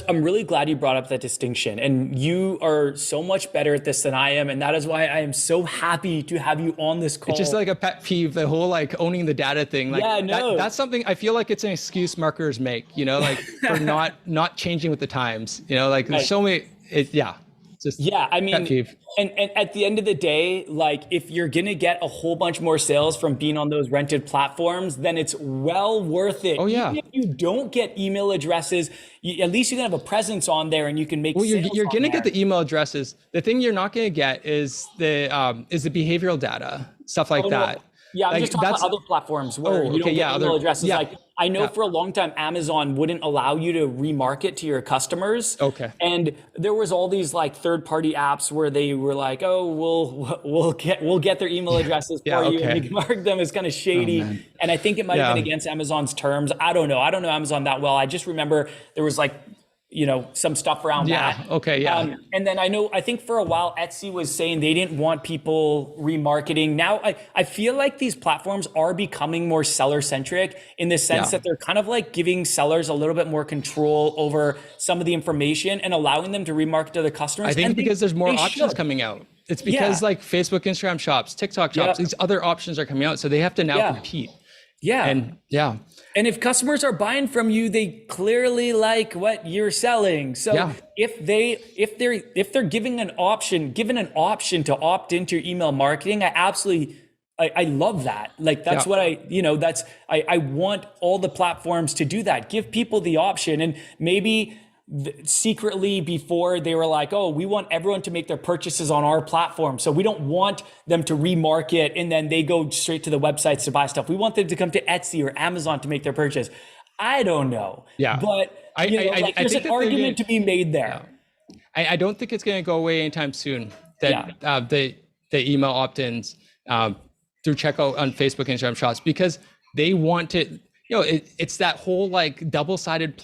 S1: I'm really glad you brought up that distinction, and you are so much better at this than I am. And that is why I am so happy to have you on this call.
S2: It's just like a pet peeve, the whole like owning the data thing. Like that's something I feel like it's an excuse marketers make, like for not changing with the times, like there's so many, I mean, and at the end of the day, like if you're going to get a whole bunch more sales from being on those rented platforms, then it's well worth it. Even if you don't get email addresses, at least you can have a presence on there and you can make sales. You're going to get the email addresses. The thing you're not going to get is the behavioral data, stuff like that.
S1: Yeah, I'm just talking about other platforms where you don't get email addresses. Like I know for a long time, Amazon wouldn't allow you to remarket to your customers.
S2: Okay.
S1: And there was all these like third-party apps where they were like, oh, we'll get their email addresses for you, and you can mark them as kind of shady. And I think it might have been against Amazon's terms. I don't know Amazon that well. I just remember there was like some stuff around that.
S2: Okay.
S1: And then I think for a while, Etsy was saying they didn't want people remarketing. Now I feel like these platforms are becoming more seller centric in the sense that they're kind of like giving sellers a little bit more control over some of the information and allowing them to remarket to their customers.
S2: I think because there's more options coming out. It's because like Facebook, Instagram shops, TikTok shops, these other options are coming out. So they have to now compete.
S1: And if customers are buying from you, they clearly like what you're selling. So if they're given an option to opt into your email marketing, I absolutely I love that. Like, that's what I want all the platforms to do that. Give people the option. And maybe secretly before they were like, oh, we want everyone to make their purchases on our platform. So we don't want them to remarket and then they go straight to the websites to buy stuff. We want them to come to Etsy or Amazon to make their purchase. I don't know.
S2: Yeah.
S1: But there's an argument to be made there.
S2: I don't think it's going to go away anytime soon. That the email opt-ins through checkout on Facebook, Instagram Shops, because they want to, it's that whole like double-sided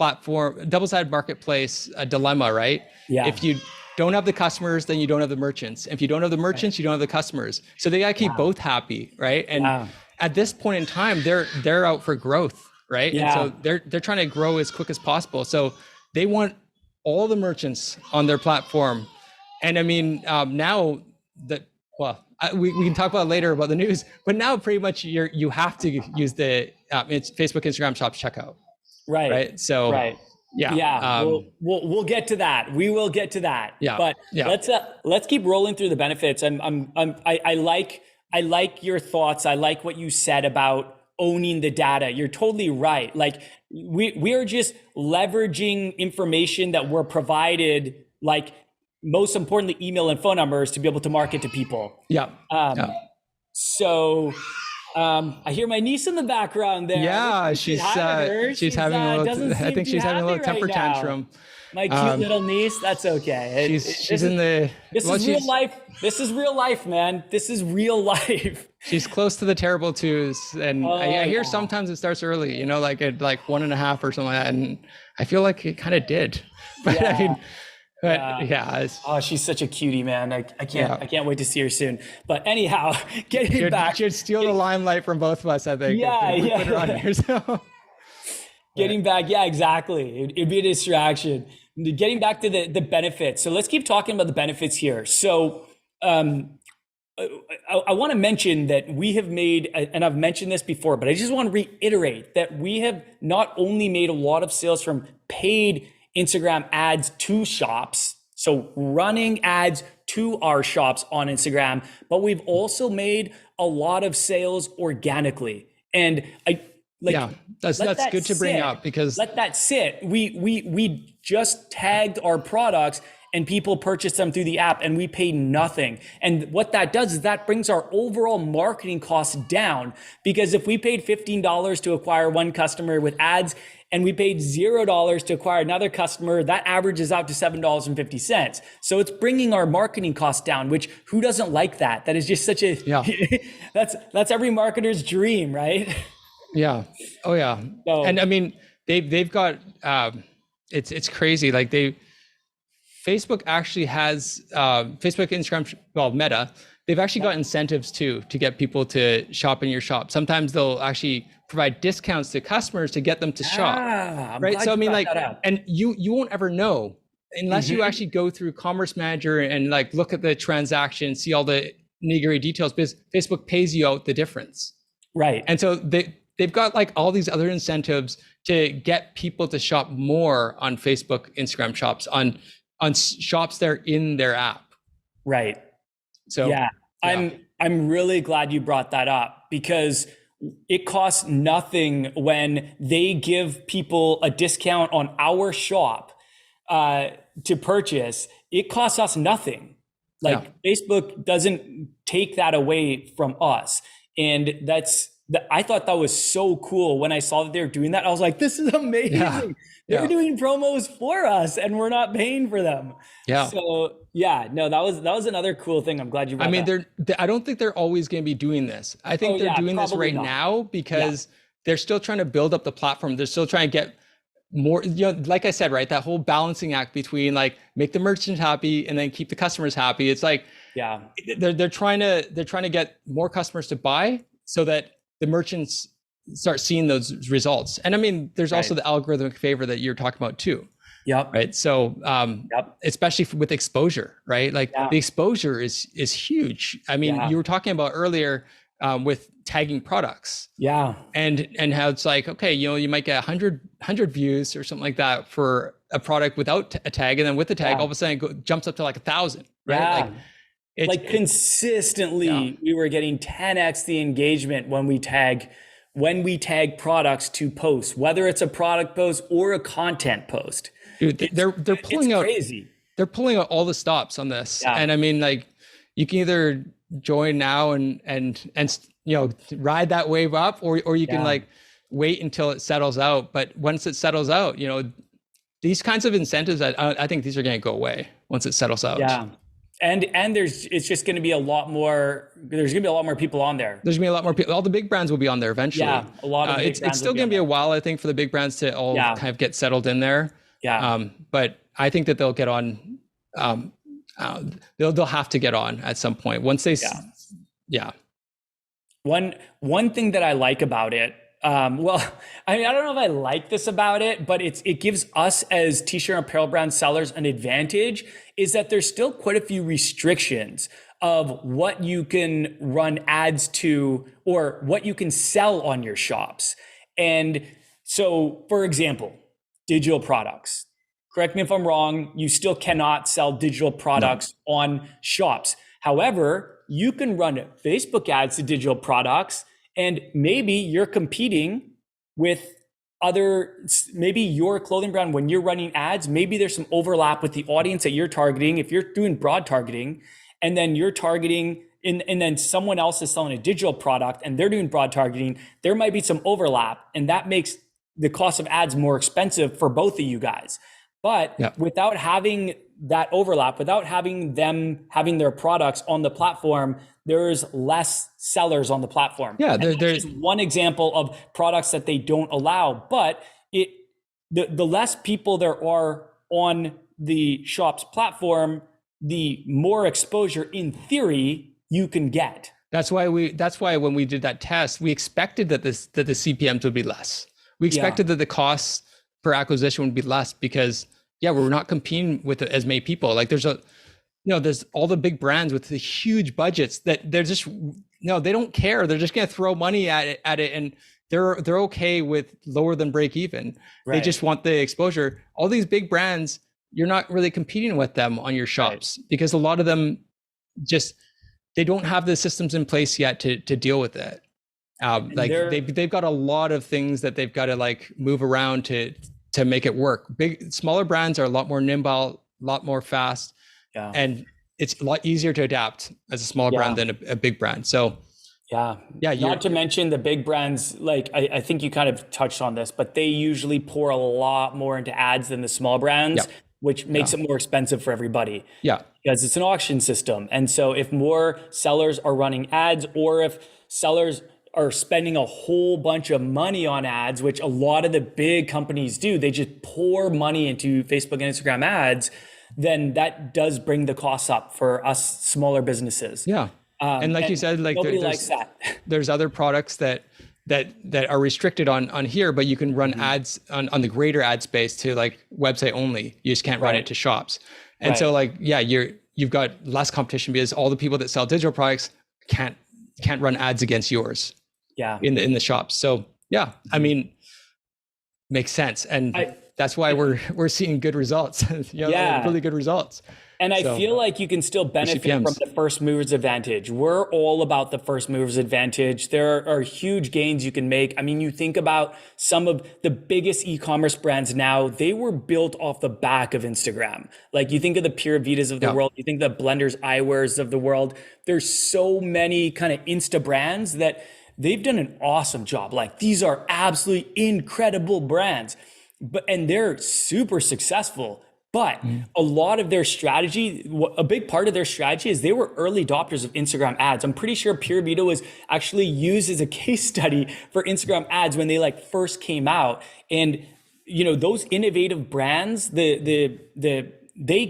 S2: marketplace dilemma, right? Yeah. If you don't have the customers, then you don't have the merchants. If you don't have the merchants, you don't have the customers. So they got to keep both happy, right? And at this point in time, they're out for growth, right? Yeah. And so they're trying to grow as quick as possible. So they want all the merchants on their platform. And I mean, now that, we can talk about later about the news, but now pretty much you have to use the it's Facebook, Instagram Shops checkout. Right. So we'll get to that. We will get to that. Yeah. But let's keep rolling through the benefits. I like your thoughts. I like what you said about owning the data. You're totally right. Like we are just leveraging information that we're provided, like most importantly, email and phone numbers to be able to market to people. So I hear my niece in the background there. Yeah, she's having a little, I think she's having a little temper tantrum. My cute little niece, that's okay. This is real life. This is real life, man. This is real life. She's close to the terrible twos. And I hear sometimes it starts early, like at like 1.5 or something like that. And I feel like it kind of did. But I mean, she's such a cutie, man. I can't wait to see her soon. But anyhow, getting back, she'd steal the limelight from both of us, I think. Put her on here, so. Getting back, exactly. It'd be a distraction. Getting back to the benefits. So let's keep talking about the benefits here. So I want to mention that we have made, and I've mentioned this before, but I just want to reiterate that we have not only made a lot of sales from paid Instagram ads to shops, so running ads to our shops on Instagram, but we've also made a lot of sales organically. And that's good to bring up, because let that sit. We just tagged our products and people purchase them through the app and we pay nothing. And what that does is that brings our overall marketing costs down, because if we paid $15 to acquire one customer with ads and we paid $0 to acquire another customer, that averages out to $7.50. So it's bringing our marketing costs down, which who doesn't like that? That is just such a, that's every marketer's dream, right? Yeah. Oh yeah. So, and I mean, they've got, it's crazy. Like Facebook actually has, Facebook, Instagram, Meta, they've actually got incentives too, to get people to shop in your shop. Sometimes they'll actually provide discounts to customers to get them to shop. Right. So I mean, like, and you won't ever know unless you actually go through Commerce Manager and like look at the transaction, see all the nitty-gritty details, because Facebook pays you out the difference. Right. And so they've got like all these other incentives to get people to shop more on Facebook, Instagram shops, on shops that are in their app. Right. So I'm really glad you brought that up, because it costs nothing when they give people a discount on our shop to purchase. It costs us nothing. Like Facebook doesn't take that away from us. And I thought that was so cool when I saw that they were doing that. I was like, this is amazing. They're doing promos for us and we're not paying for them. Yeah. So that was another cool thing. I'm glad you brought that. I don't think they're always going to be doing this. I think they're doing this right now because they're still trying to build up the platform. They're still trying to get more, like I said, right, that whole balancing act between like make the merchant happy and then keep the customers happy. It's like, they're trying to get more customers to buy so that the merchants start seeing those results. And I mean, there's also the algorithmic favor that you're talking about too. Yep. Right. So, especially with exposure, right? Like the exposure is huge. I mean, you were talking about earlier with tagging products. Yeah. And how it's like, okay, you might get 100 views or something like that for a product without a tag. And then with the tag, all of a sudden it jumps up to like 1,000, right? Like
S1: Like consistently, we were getting 10x the engagement when we tag products to posts, whether it's a product post or a content post.
S2: Dude, they're pulling out
S1: crazy.
S2: They're pulling out all the stops on this.
S1: Yeah.
S2: And I mean, like, you can either join now and ride that wave up, or you can like wait until it settles out. But once it settles out, these kinds of incentives, I think these are going to go away once it settles out.
S1: Yeah. And it's just going to be there's going to be a lot more people on there.
S2: There's going to be a lot more people. All the big brands will be on there eventually.
S1: Yeah, a lot of big brands. It's
S2: still going to be a while, I think, for the big brands to all kind of get settled in there.
S1: Yeah.
S2: But I think that they'll get on. They'll have to get on at some point once they. Yeah.
S1: One thing that I like about it. Well, I mean, I don't know if I like this about it, but it gives us as t-shirt and apparel brand sellers an advantage, is that there's still quite a few restrictions of what you can run ads to or what you can sell on your shops. And so, for example, digital products. Correct me if I'm wrong, you still cannot sell digital products on shops. However, you can run Facebook ads to digital products, and maybe you're competing with maybe your clothing brand, when you're running ads, maybe there's some overlap with the audience that you're targeting. If you're doing broad targeting and then you're targeting and then someone else is selling a digital product and they're doing broad targeting, there might be some overlap, and that makes the cost of ads more expensive for both of you guys. But without having that overlap, without having them having their products on the platform, there's less sellers on the platform.
S2: Yeah, there's
S1: one example of products that they don't allow, but the less people there are on the shop's platform, the more exposure in theory you can get.
S2: That's why when we did that test, we expected that the CPMs would be less. We expected that the costs per acquisition would be less because we're not competing with as many people. Like there's all the big brands with the huge budgets that they're just, they don't care. They're just going to throw money at it. And they're okay with lower than break even. Right. They just want the exposure. All these big brands, you're not really competing with them on your shops because a lot of them they don't have the systems in place yet to deal with it. They've got a lot of things that they've got to like move around to make it work. Smaller brands are a lot more nimble, a lot more fast, and it's a lot easier to adapt as a smaller brand than a big brand. So not to mention the big brands, like I think you kind of touched on this, but they usually pour a lot more into ads than the small brands, which makes it more expensive for everybody. Yeah, because it's an auction system. And so if more sellers are running ads, or if sellers are spending a whole bunch of money on ads, which a lot of the big companies do, they just pour money into Facebook and Instagram ads, then that does bring the costs up for us smaller businesses. Yeah. And like you said, like
S1: nobody likes that.
S2: There's other products that are restricted on here, but you can run ads on the greater ad space to like website only. You just can't run it to shops. And so like, you've got less competition because all the people that sell digital products can't run ads against yours. In the shops. So I mean, makes sense. And that's why we're seeing good results, really good results.
S1: And I feel like you can still benefit from the first mover's advantage. We're all about the first mover's advantage. There are huge gains you can make. I mean, you think about some of the biggest e-commerce brands now, they were built off the back of Instagram. Like you think of the Pure Vitas of the world, you think the Blenders Eyewears of the world. There's so many kind of Insta brands that they've done an awesome job. Like these are absolutely incredible brands, and they're super successful. But a lot of their strategy, a big part of their strategy is they were early adopters of Instagram ads. I'm pretty sure Pure Vita was actually used as a case study for Instagram ads when they like first came out. And those innovative brands, they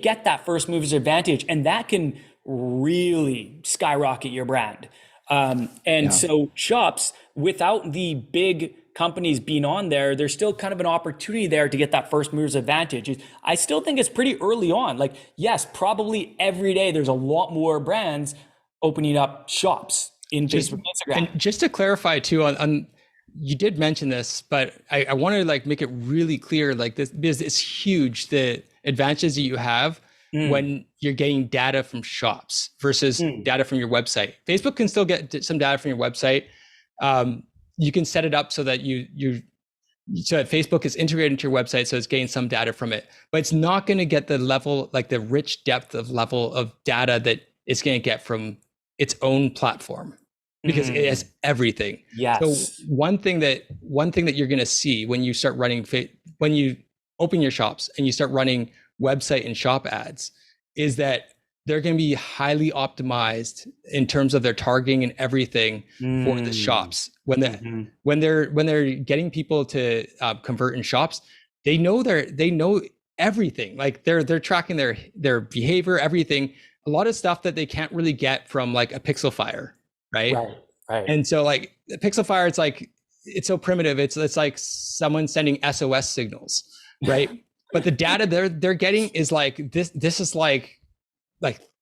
S1: get that first mover's advantage, and that can really skyrocket your brand. So shops, without the big companies being on there, there's still kind of an opportunity there to get that first mover's advantage. I still think it's pretty early on. Like, yes, probably every day there's a lot more brands opening up shops in Facebook and Instagram.
S2: And just to clarify too, on you did mention this, but I want to like make it really clear, like this, because it's huge, the advantages that you have. when you're getting data from shops versus data from your website. Facebook can still get some data from your website. You can set it up so that so that Facebook is integrated into your website, so it's getting some data from it, but it's not going to get the level, like the rich depth of level of data that it's going to get from its own platform, because it has everything.
S1: Yes.
S2: So one thing that you're going to see when you start running, when you open your shops and you start running website and shop ads, is that they're going to be highly optimized in terms of their targeting and everything for the shops. When they're getting people to convert in shops, they know everything. Like they're tracking their behavior, everything. A lot of stuff that they can't really get from like a Pixel Fire, right?
S1: Right.
S2: And so like Pixel Fire, it's so primitive. It's like someone sending SOS signals, right? But the data they're getting is like this. This is like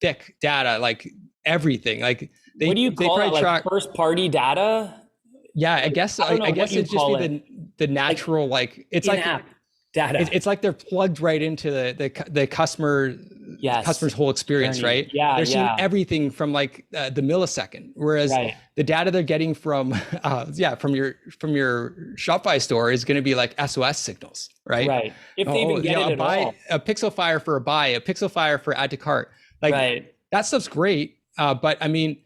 S2: thick data, like everything. Like
S1: what do you call it? Like first party data?
S2: Yeah, I guess it'd just be the natural, like it's like data. It's like they're plugged right into the customer, customer's whole experience, journey. Right?
S1: Yeah,
S2: they're seeing everything from like the millisecond, whereas the data they're getting from from your Shopify store is going to be like SOS signals, right?
S1: Right. If they even get it at all.
S2: A Pixel Fire for a buy, a Pixel Fire for add to cart, like that stuff's great, but I mean,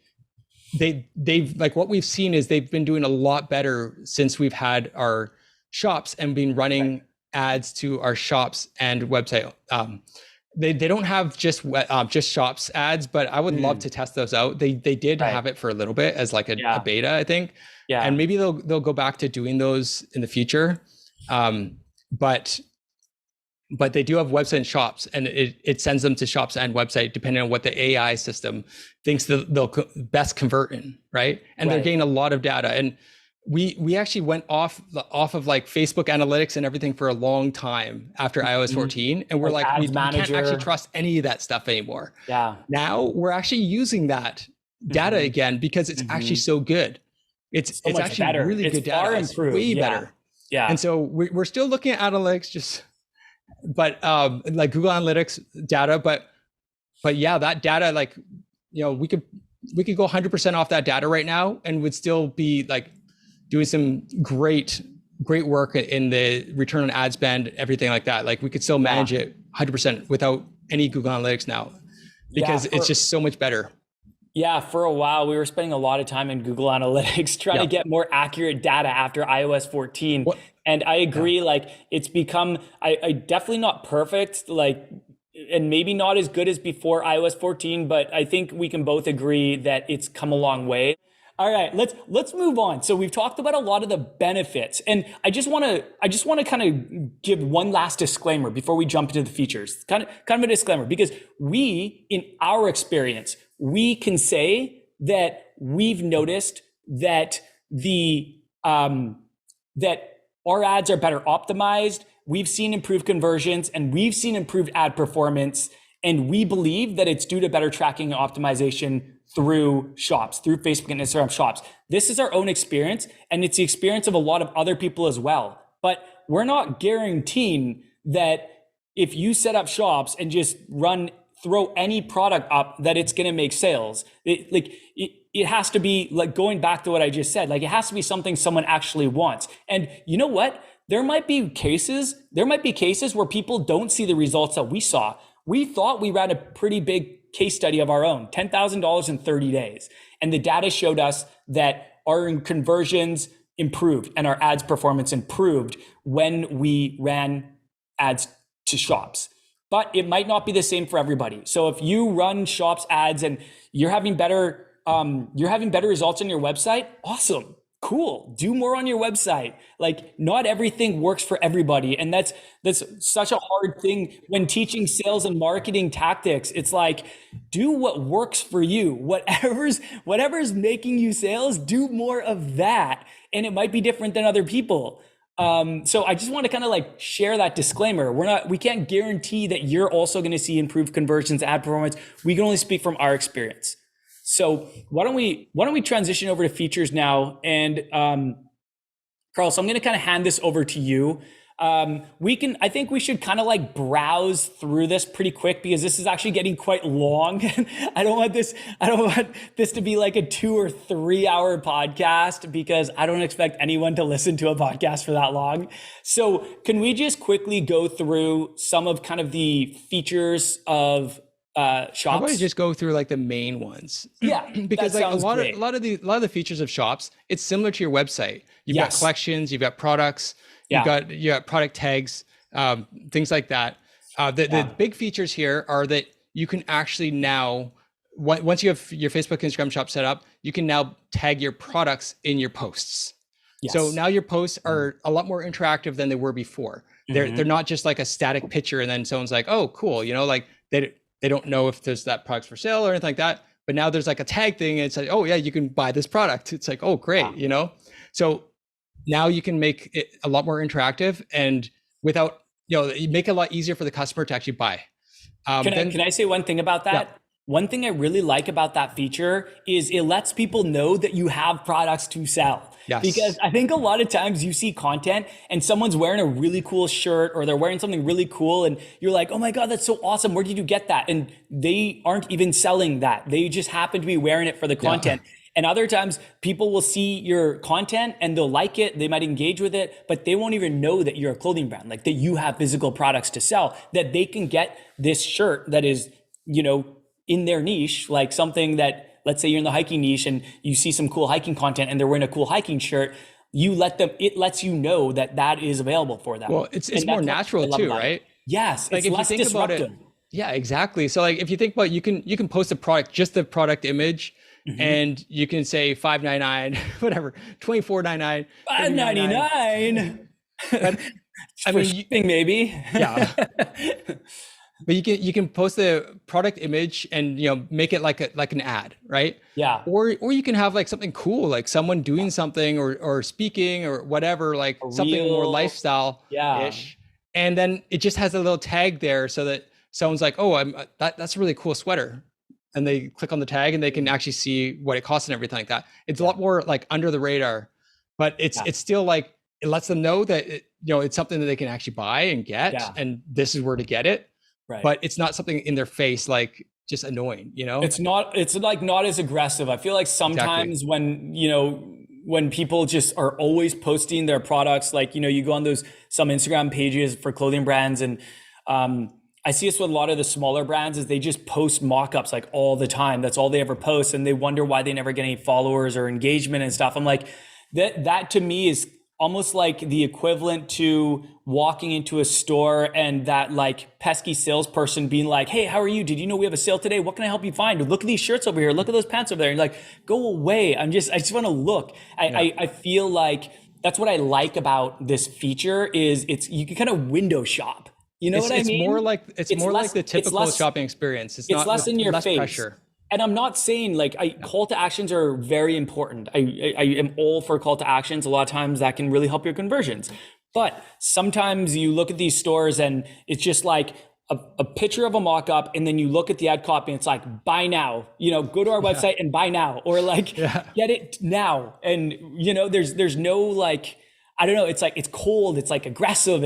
S2: they've like what we've seen is they've been doing a lot better since we've had our shops and been running ads to our shops and website. They don't have just shops ads, but I would love to test those out. They did have it for a little bit as like a beta, I think. Yeah. And maybe they'll go back to doing those in the future. But they do have website and shops, and it sends them to shops and website depending on what the AI system thinks they'll best convert in, right? And they're getting a lot of data. And we actually went off of like Facebook analytics and everything for a long time after iOS 14, and we're like we can't actually trust any of that stuff anymore. Yeah. Now we're actually using that data again because it's actually so good. It's actually better. Really good data. It's way better. Yeah. And so we're still looking at analytics, but like Google Analytics data, but yeah, that data, like, you know, we could go 100% off that data right now and would still be like doing some great work in the return on ad spend, everything like that. Like we could still manage it 100% without any Google Analytics now, because it's just so much better.
S1: Yeah, for a while, we were spending a lot of time in Google Analytics trying to get more accurate data after iOS 14. And I agree, like it's become, I definitely not perfect, like, and maybe not as good as before iOS 14, but I think we can both agree that it's come a long way. All right, let's move on. So we've talked about a lot of the benefits, and I just want to kind of give one last disclaimer before we jump into the features. Kind of a disclaimer, because we, in our experience, we can say that we've noticed that that our ads are better optimized. We've seen improved conversions, and we've seen improved ad performance, and we believe that it's due to better tracking and optimization through shops, through Facebook and Instagram shops. This is our own experience, and it's the experience of a lot of other people as well. But we're not guaranteeing that if you set up shops and just throw any product up, that it's going to make sales. It has to be, like, going back to what I just said, like it has to be something someone actually wants. And you know what? There might be cases where people don't see the results that we saw. We thought we ran a pretty big case study of our own, $10,000 in 30 days. And the data showed us that our conversions improved and our ads performance improved when we ran ads to shops. But it might not be the same for everybody. So if you run shops ads and you're having better results on your website, awesome. Cool. Do more on your website. Like, not everything works for everybody. And that's such a hard thing when teaching sales and marketing tactics. It's like, do what works for you. Whatever's making you sales, do more of that. And it might be different than other people. So I just want to kind of like share that disclaimer. We can't guarantee that you're also going to see improved conversions, ad performance. We can only speak from our experience. So why don't we transition over to features now? And Carl, so I'm going to kind of hand this over to you. I think we should kind of like browse through this pretty quick because this is actually getting quite long. I don't want this to be like a 2 or 3 hour podcast because I don't expect anyone to listen to a podcast for that long. So can we just quickly go through some of kind of the features of shops?
S2: How about I just go through like the main ones?
S1: Yeah,
S2: because like a lot of the features of shops, it's similar to your website. You've got collections, you've got products, you got product tags, things like that. The big features here are that you can actually now, once you have your Facebook, Instagram shop set up, you can now tag your products in your posts. Yes. So now your posts are a lot more interactive than they were before. They're not just like a static picture and then someone's like, oh, cool. You know, like they don't know if there's that product's for sale or anything like that. But now there's like a tag thing and it's like, oh yeah, you can buy this product. It's like, oh, great. You know, so now you can make it a lot more interactive and without, you make it a lot easier for the customer to actually buy.
S1: Can I say one thing about that? Yeah. One thing I really like about that feature is it lets people know that you have products to sell. Yes. Because I think a lot of times you see content and someone's wearing a really cool shirt or they're wearing something really cool and you're like, oh my God, that's so awesome. Where did you get that? And they aren't even selling that. They just happen to be wearing it for the content. Yeah. And other times people will see your content and they'll like it. They might engage with it, but they won't even know that you're a clothing brand, like that you have physical products to sell, that they can get this shirt that is, in their niche, like something that, let's say you're in the hiking niche and you see some cool hiking content and they're wearing a cool hiking shirt, it lets you know that is available for them.
S2: Well, it's more natural too, right?
S1: Yes. Like it's less disruptive.
S2: Yeah, exactly. So like if you think about it, you can post a product, just the product image, and you can say $5.99, whatever, $24.99,
S1: $5.99. I mean, shipping, maybe.
S2: Yeah. But you can post the product image and make it like an ad, right?
S1: Yeah.
S2: Or you can have like something cool, like someone doing something or speaking or whatever, like something more lifestyle ish. And then it just has a little tag there so that someone's like, oh, that's a really cool sweater. And they click on the tag and they can actually see what it costs and everything like that. It's a lot more like under the radar, but it's still like, it lets them know that it's something that they can actually buy and get, and this is where to get it. Right. But it's not something in their face, like just annoying, It's like not as aggressive. I feel like sometimes when people just are always posting their products, like, you go on some Instagram pages for clothing brands and, I see this with a lot of the smaller brands is they just post mock-ups like all the time. That's all they ever post. And they wonder why they never get any followers or engagement and stuff. I'm like, that to me is almost like the equivalent to walking into a store and that like pesky salesperson being like, hey, how are you? Did you know we have a sale today? What can I help you find? Look at these shirts over here. Look at those pants over there. And like, go away. I just want to look. I feel like that's what I like about this feature is you can kind of window shop. You know what I mean? It's more like the typical shopping experience. It's not
S1: less in your face.
S2: Pressure.
S1: And I'm not saying call to actions are very important. I am all for call to actions. A lot of times that can really help your conversions. But sometimes you look at these stores and it's just like a picture of a mock-up and then you look at the ad copy and it's like, buy now, go to our website and buy now, or like get it now. And there's no like, I don't know. It's like, it's cold. It's like aggressive.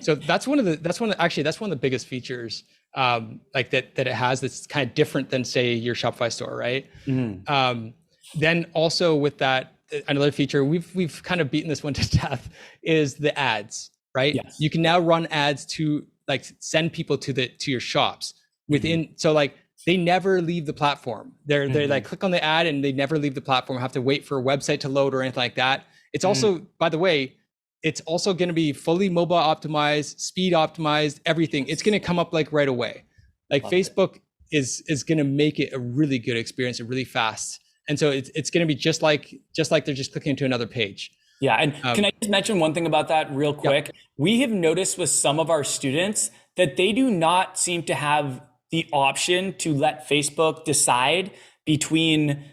S1: So that's one of the biggest features like that it has that's kind of different than say your Shopify store, right? Then also with that, another feature we've kind of beaten this one to death is the ads, right? Yes. You can now run ads to like send people to your shops within. So like they never leave the platform. They like click on the ad and they never leave the platform. Have to wait for a website to load or anything like that. It's also, by the way, it's also going to be fully mobile optimized, speed optimized, everything. It's going to come up like right away. Like Facebook is going to make it a really good experience and really fast. And so it's going to be just like they're just clicking to another page. Yeah. And can I just mention one thing about that real quick? Yeah. We have noticed with some of our students that they do not seem to have the option to let Facebook decide between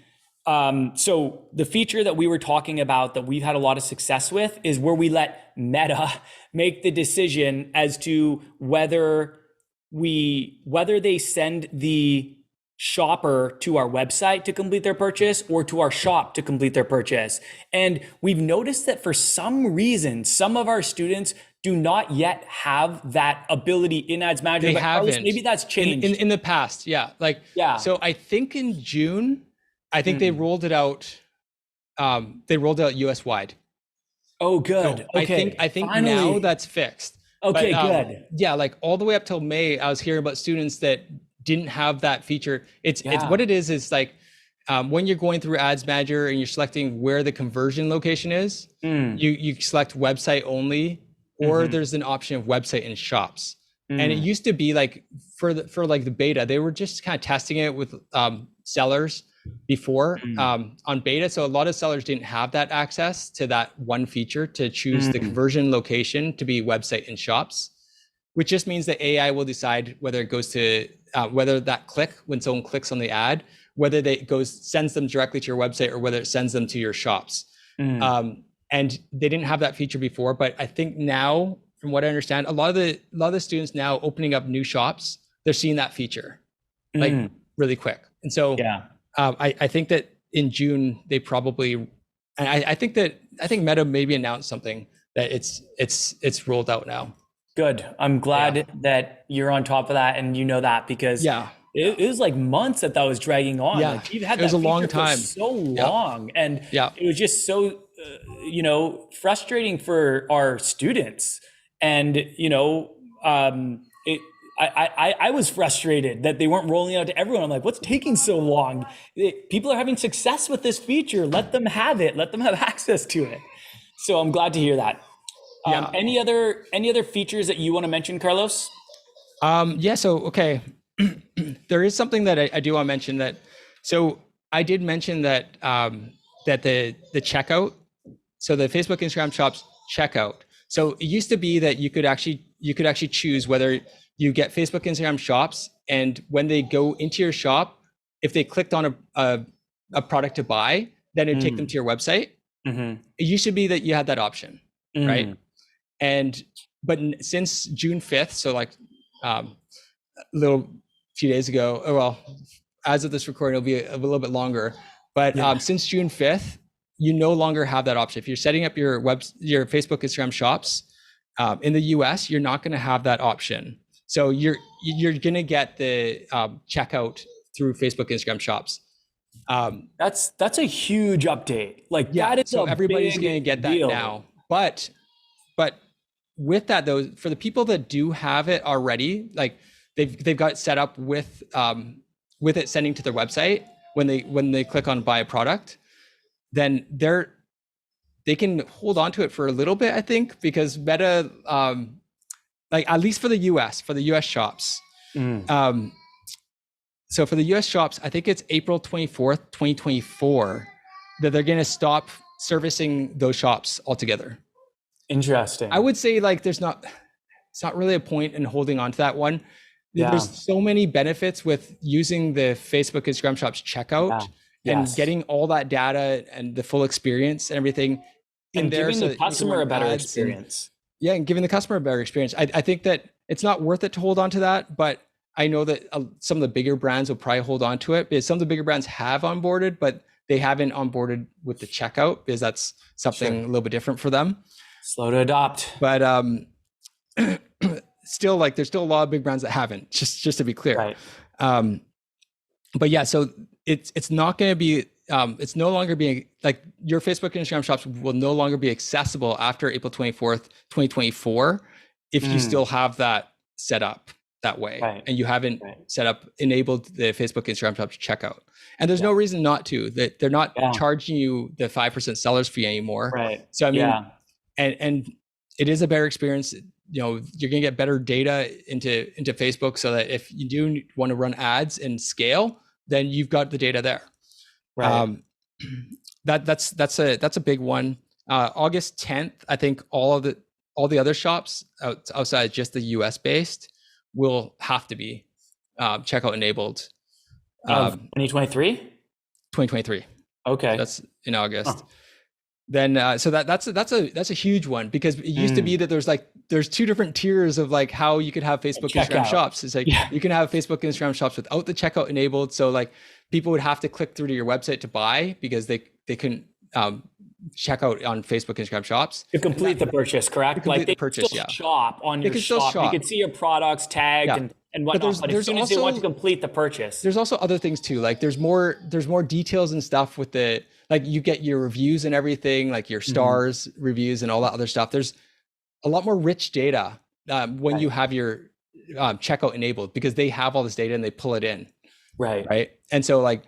S1: so the feature that we were talking about that we've had a lot of success with is where we let Meta make the decision as to whether they send the shopper to our website to complete their purchase or to our shop to complete their purchase. And we've noticed that for some reason, some of our students do not yet have that ability in Ads Manager.
S2: They
S1: But Carlos,
S2: haven't.
S1: maybe that's changed.
S2: In the past, yeah. Like, so I think in June, I think they rolled it out. They rolled it out US wide.
S1: Oh, good.
S2: So
S1: okay.
S2: I think
S1: Finally.
S2: now that's fixed.
S1: Okay,
S2: but,
S1: good.
S2: Yeah, like all the way up till May, I was hearing about students that didn't have that feature. It's what it is like when you're going through Ads Manager and you're selecting where the conversion location is, you select website only, or there's an option of website and shops. And it used to be like for like the beta, they were just kind of testing it with sellers before on beta. So a lot of sellers didn't have that access to that one feature to choose the conversion location to be website and shops, which just means that AI will decide whether it goes to whether that click, when someone clicks on the ad, whether sends them directly to your website or whether it sends them to your shops. And they didn't have that feature before, but I think now, from what I understand, a lot of the students now opening up new shops, they're seeing that feature like really quick. And so I think that in June they probably, and I think Meta maybe announced something that it's rolled out now.
S1: Good. I'm glad that you're on top of that and you know that, because it was like months that was dragging on.
S2: Yeah,
S1: like, you've had
S2: it was
S1: that
S2: a long
S1: feature
S2: time,
S1: for so long, and it was just so frustrating for our students. And I was frustrated that they weren't rolling out to everyone. I'm like, what's taking so long? People are having success with this feature. Let them have it. Let them have access to it. So I'm glad to hear that. Any other features that you want to mention, Carlos?
S2: So okay, there is something that I do want to mention that. So I did mention that that the checkout, so the Facebook, Instagram shops checkout. So it used to be that you could actually choose whether you get Facebook, Instagram shops, and when they go into your shop, if they clicked on a product to buy, then it'd take them to your website. It used to be that you had that option, right? But since June 5th, so like a few days ago, as of this recording, it'll be a little bit longer. But since June 5th, you no longer have that option. If you're setting up your Facebook, Instagram shops in the US, you're not going to have that option. So you're going to get the checkout through Facebook, Instagram shops.
S1: That's a huge update. Like that is
S2: so everybody's going to get that
S1: deal
S2: now. But with that though, for the people that do have it already, like they've got it set up with it sending to their website when they click on buy a product, then they can hold on to it for a little bit, I think, because Meta, like at least for the US shops. So for the US shops, I think it's April 24th, 2024, that they're going to stop servicing those shops altogether.
S1: Interesting.
S2: I would say like it's not really a point in holding on to that one. There's so many benefits with using the Facebook, Instagram shops checkout and getting all that data and the full experience and everything in there.
S1: Giving the customer a better experience.
S2: And giving the customer a better experience. I think that it's not worth it to hold on to that, but I know that some of the bigger brands will probably hold on to it because some of the bigger brands have onboarded, but they haven't onboarded with the checkout because that's something a little bit different for them.
S1: Slow to adopt.
S2: But still, like there's still a lot of big brands that haven't, just to be clear.
S1: Right.
S2: But yeah, so it's not going to be, it's no longer being like your Facebook and Instagram shops will no longer be accessible after April 24th, 2024, if you still have that set up that way and you haven't enabled the Facebook, Instagram shops checkout. And there's no reason not to. That they're not charging you the 5% sellers fee anymore.
S1: Right.
S2: So I mean, and it is a better experience. You know, you're going to get better data into Facebook, so that if you do want to run ads and scale, then you've got the data there. Right. That's a big one. August 10th, I think all the other shops outside just the US based will have to be checkout enabled.
S1: 2023?
S2: 2023.
S1: Okay.
S2: That's in August. then so that's a huge one, because it used to be that there's two different tiers of like how you could have Facebook Instagram shops. It's like you can have Facebook Instagram shops without the checkout enabled. So like people would have to click through to your website to buy because they couldn't check out on Facebook Instagram shops
S1: to complete the purchase, correct?
S2: Like they purchase,
S1: shop on your shop. You can see your products tagged and whatnot, but as soon as they want to complete the purchase.
S2: There's also other things too. Like there's more details and stuff with the, like you get your reviews and everything, like your stars reviews and all that other stuff. There's a lot more rich data when you have your checkout enabled, because they have all this data and they pull it in. Right. And so like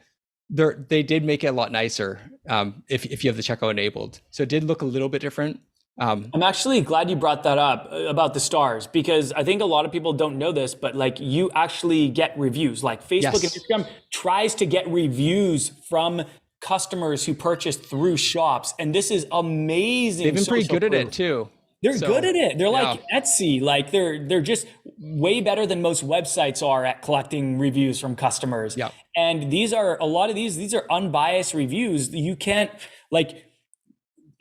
S2: they did make it a lot nicer if you have the checkout enabled. So it did look a little bit different.
S1: I'm actually glad you brought that up about the stars, because I think a lot of people don't know this, but like you actually get reviews. Like Facebook and Instagram tries to get reviews from customers who purchase through shops, and this is amazing.
S2: They've been pretty good at it too.
S1: They're good at it. They're like Etsy. Like they're just way better than most websites are at collecting reviews from customers. Yeah. And these are these are unbiased reviews. You can't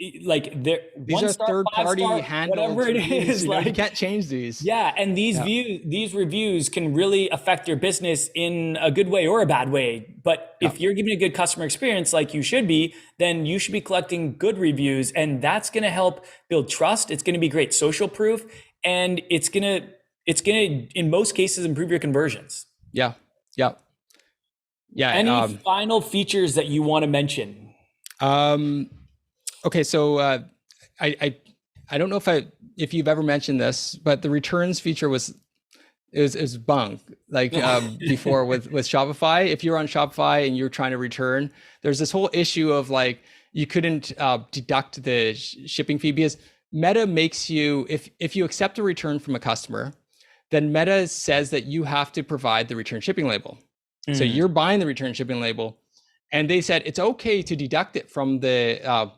S1: these are third party handled, whatever it is,
S2: you can't change these.
S1: Yeah, and these reviews can really affect your business in a good way or a bad way. But if you're giving a good customer experience like you should be, then you should be collecting good reviews, and that's going to help build trust. It's going to be great social proof, and it's going to in most cases improve your conversions. Yeah. Any final features that you want to mention?
S2: Okay, so I don't know if you've ever mentioned this, but the returns feature was bunk before with Shopify. If you're on Shopify and you're trying to return, there's this whole issue of like you couldn't deduct the shipping fee, because Meta makes you, if you accept a return from a customer, then Meta says that you have to provide the return shipping label. So you're buying the return shipping label, and they said it's okay to deduct it from the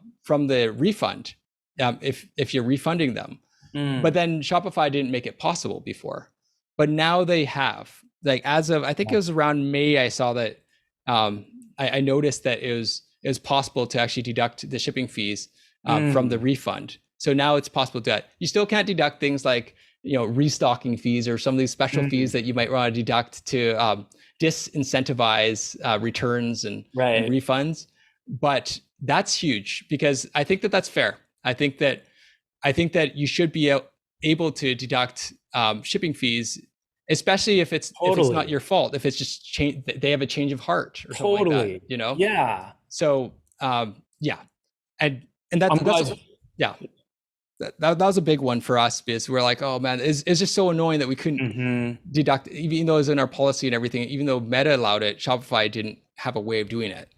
S2: refund if you're refunding them. But then Shopify didn't make it possible before, but now they have. Like as of, I think it was around May, I saw that I noticed that it was possible to actually deduct the shipping fees from the refund. So now it's possible to, you still can't deduct things like, restocking fees or some of these special fees that you might want to deduct to disincentivize returns and refunds. But that's huge, because I think that that's fair. I think that you should be able to deduct shipping fees, especially if it's not your fault, if it's just they have a change of heart or something like that, Yeah. So and that's that was a big one for us, because we're like, oh man, it's just so annoying that we couldn't deduct, even though it was in our policy and everything. Even though Meta allowed it, Shopify didn't have a way of doing it.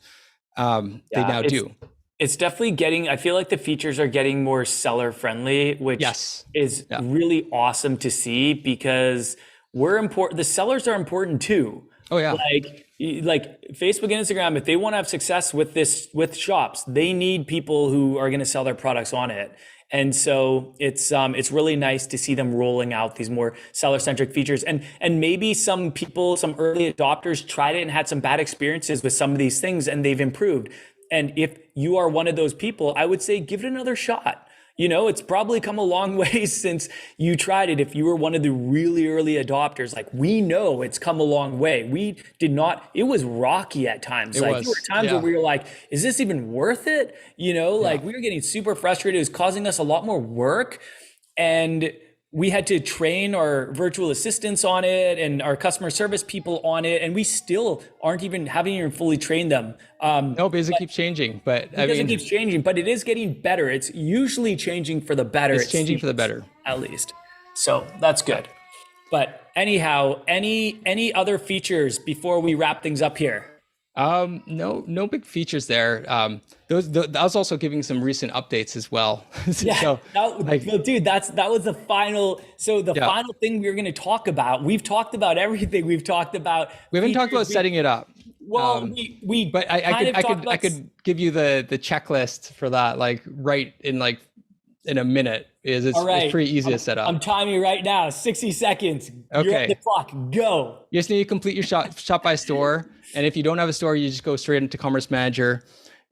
S2: They now do.
S1: It's definitely I feel like the features are getting more seller friendly, which is really awesome to see, because we're important. The sellers are important too.
S2: Oh yeah.
S1: Like Facebook and Instagram, if they want to have success with shops, they need people who are going to sell their products on it. And so it's really nice to see them rolling out these more seller-centric features. And maybe some people, some early adopters tried it and had some bad experiences with some of these things, and they've improved. And if you are one of those people, I would say give it another shot. It's probably come a long way since you tried it. If you were one of the really early adopters, like we know it's come a long way. We did not, it was rocky at times. There were times where we were like, is this even worth it? We were getting super frustrated. It was causing us a lot more work. And we had to train our virtual assistants on it and our customer service people on it. And we still haven't even fully trained them.
S2: No, because it keeps changing, but
S1: it keeps changing, but it is getting better. It's usually changing for the better.
S2: It's changing for the better,
S1: at least. So that's good. But anyhow, any other features before we wrap things up here?
S2: No big features there. That was also giving some recent updates as well.
S1: Dude, that was the final. So the final thing we were going to talk about. We've talked about everything. We've talked about.
S2: We haven't talked about setting it up.
S1: Well,
S2: but I could give you the checklist for that, right in a minute. It's pretty easy to set up.
S1: I'm timing right now. 60 seconds. Okay. You're at the clock. Go.
S2: You just need to complete your Shopify store. And if you don't have a store, you just go straight into Commerce Manager.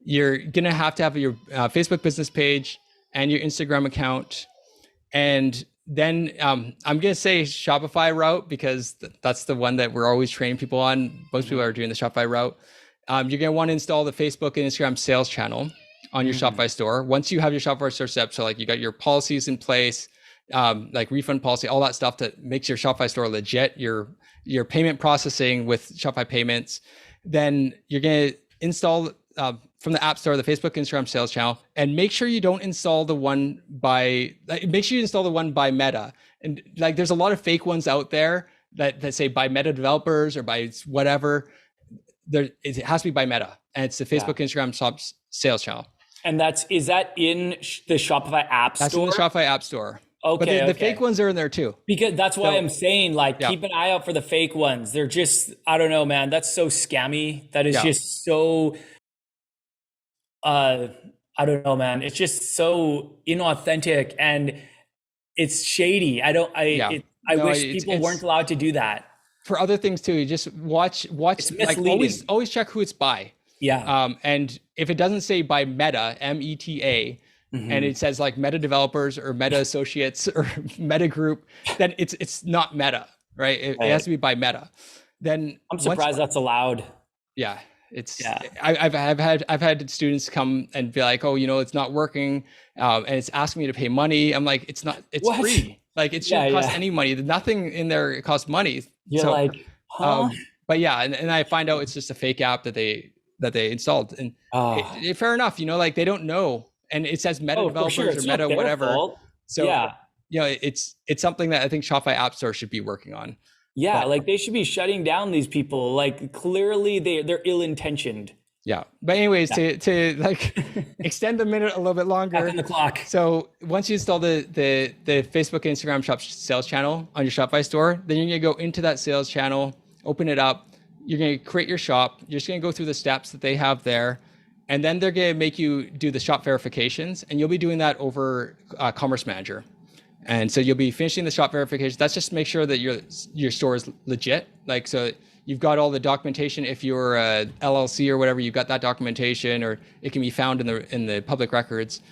S2: you're going to have your Facebook business page and your Instagram account. And then I'm going to say Shopify route, because that's the one that we're always training people on. Most people are doing the Shopify route. You're going to want to install the Facebook and Instagram sales channel on your Shopify store. Once you have your Shopify store set up, so like you got your policies in place, like refund policy, all that stuff that makes your Shopify store legit, your payment processing with Shopify payments, then you're going to install from the App Store the Facebook, Instagram sales channel, and make sure you don't install the one by, make sure you install the one by Meta. And like, there's a lot of fake ones out there that say by Meta developers or by whatever. It has to be by Meta, and it's the Facebook, Instagram sales channel.
S1: And is that in the Shopify App Store?
S2: That's in the Shopify App Store.
S1: Okay,
S2: but the fake ones are in there too.
S1: Because that's why I'm saying, like, keep an eye out for the fake ones. They're just, I don't know, man. That's so scammy. That is just so, I don't know, man. It's just so inauthentic and it's shady. I wish people weren't allowed to do that.
S2: For other things too, you just watch, like always check who it's by.
S1: Yeah.
S2: And if it doesn't say by Meta, META, and it says like Meta developers or Meta associates or Meta group, then it's not Meta, right? It has to be by Meta. Then
S1: I'm surprised that's allowed.
S2: Yeah. I've had students come and be like, oh, it's not working. And it's asking me to pay money. I'm like, it's not, it's free. Like it shouldn't cost any money. Nothing in there costs money.
S1: You're like, huh?
S2: But yeah, and I find out it's just a fake app that they installed. And fair enough, like they don't know. And it says Meta developers or Meta whatever.
S1: Fault.
S2: So it's something that I think Shopify App Store should be working on.
S1: Yeah, like they should be shutting down these people. Like clearly they're ill-intentioned.
S2: Yeah. But anyways, to like extend the minute a little bit longer.
S1: Back on the clock.
S2: So once you install the Facebook and Instagram shop sales channel on your Shopify store, then you're gonna go into that sales channel, open it up. You're gonna create your shop. You're just gonna go through the steps that they have there. And then they're gonna make you do the shop verifications, and you'll be doing that over Commerce Manager. And so you'll be finishing the shop verifications. That's just to make sure that your store is legit. Like, so you've got all the documentation. If you're a LLC or whatever, you've got that documentation, or it can be found in the public records.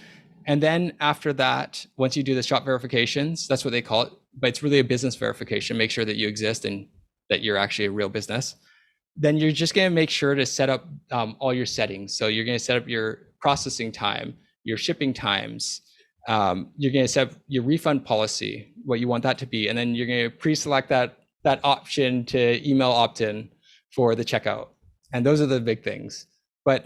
S2: And then after that, once you do the shop verifications, that's what they call it, but it's really a business verification. Make sure that you exist and that you're actually a real business. Then you're just going to make sure to set up all your settings. So you're going to set up your processing time, your shipping times. You're going to set up your refund policy, what you want that to be. And then you're going to pre-select that option to email opt-in for the checkout. And those are the big things. But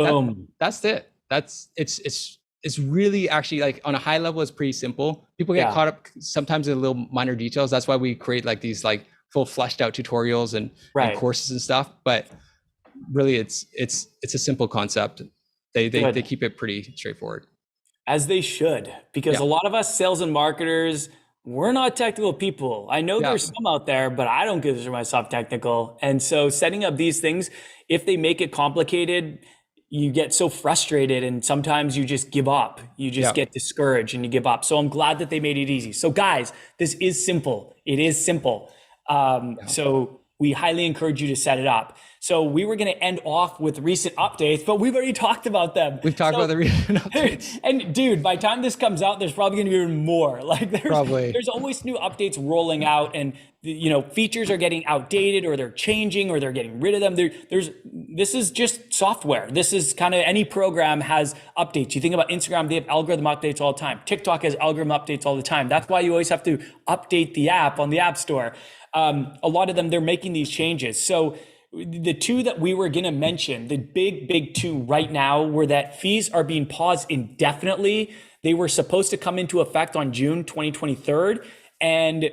S2: that's it. It's really actually, like, on a high level, it's pretty simple. People get caught up sometimes in little minor details. That's why we create like these like full fleshed out tutorials and courses and stuff. But really it's a simple concept. They keep it pretty straightforward.
S1: As they should, because a lot of us sales and marketers, we're not technical people. I know there's some out there, but I don't consider myself technical. And so setting up these things, if they make it complicated, you get so frustrated and sometimes you just give up. You just get discouraged and you give up. So I'm glad that they made it easy. So guys, this is simple. It is simple. So we highly encourage you to set it up. So we were going to end off with recent updates, but we've already talked about them.
S2: We've talked about the recent updates.
S1: And dude, by the time this comes out, there's probably going to be even more. Like there's always new updates rolling out, and features are getting outdated, or they're changing, or they're getting rid of them. This is just software. This is kind of, any program has updates. You think about Instagram, they have algorithm updates all the time. TikTok has algorithm updates all the time. That's why you always have to update the app on the App Store. A lot of them, they're making these changes. So the two that we were going to mention, the big two right now, were that fees are being paused indefinitely. They were supposed to come into effect on June 2023, and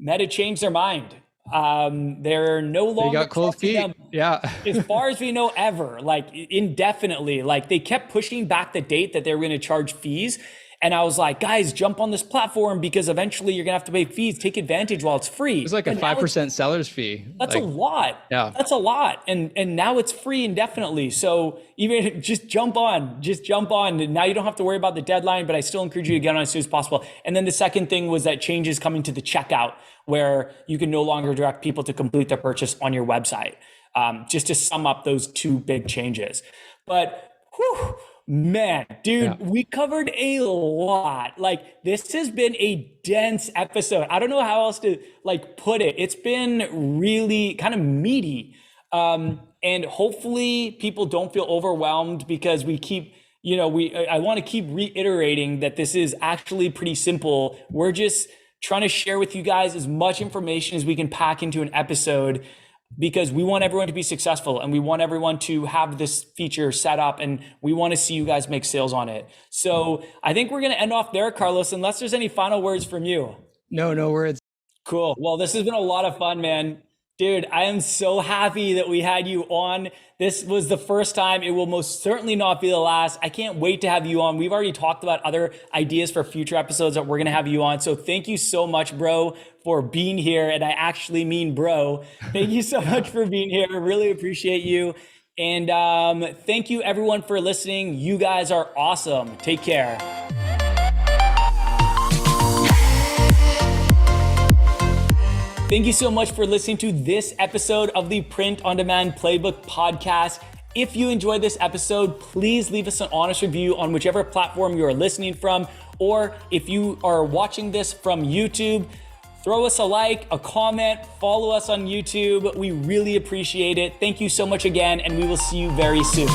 S1: Meta changed their mind. They're no longer,
S2: they got cold feet. Yeah.
S1: As far as we know, ever, like indefinitely. Like they kept pushing back the date that they were going to charge fees. And I was like, guys, jump on this platform, because eventually you're gonna have to pay fees. Take advantage while it's free.
S2: It's like a 5% seller's fee.
S1: That's a lot.
S2: Yeah,
S1: that's a lot. And now it's free indefinitely. So even just jump on. And now you don't have to worry about the deadline, but I still encourage you to get on as soon as possible. And then the second thing was that changes coming to the checkout, where you can no longer direct people to complete their purchase on your website. Just to sum up those two big changes. But Whew, man, dude, we covered a lot. Like, this has been a dense episode. I don't know how else to like put it. It's been really kind of meaty. And hopefully people don't feel overwhelmed because we keep, I want to keep reiterating that this is actually pretty simple. We're just trying to share with you guys as much information as we can pack into an episode, because we want everyone to be successful and we want everyone to have this feature set up and we want to see you guys make sales on it. So I think we're going to end off there, Carlos, unless there's any final words from you.
S2: No words.
S1: Cool. Well, this has been a lot of fun, man. Dude, I am so happy that we had you on. This was the first time. It will most certainly not be the last. I can't wait to have you on. We've already talked about other ideas for future episodes that we're going to have you on. So thank you so much, bro, for being here. And I actually mean bro. Thank you so much for being here. I really appreciate you. And thank you everyone for listening. You guys are awesome. Take care. Thank you so much for listening to this episode of the Print on Demand Playbook podcast. If you enjoyed this episode, please leave us an honest review on whichever platform you are listening from. Or if you are watching this from YouTube, throw us a like, a comment, follow us on YouTube. We really appreciate it. Thank you so much again, and we will see you very soon.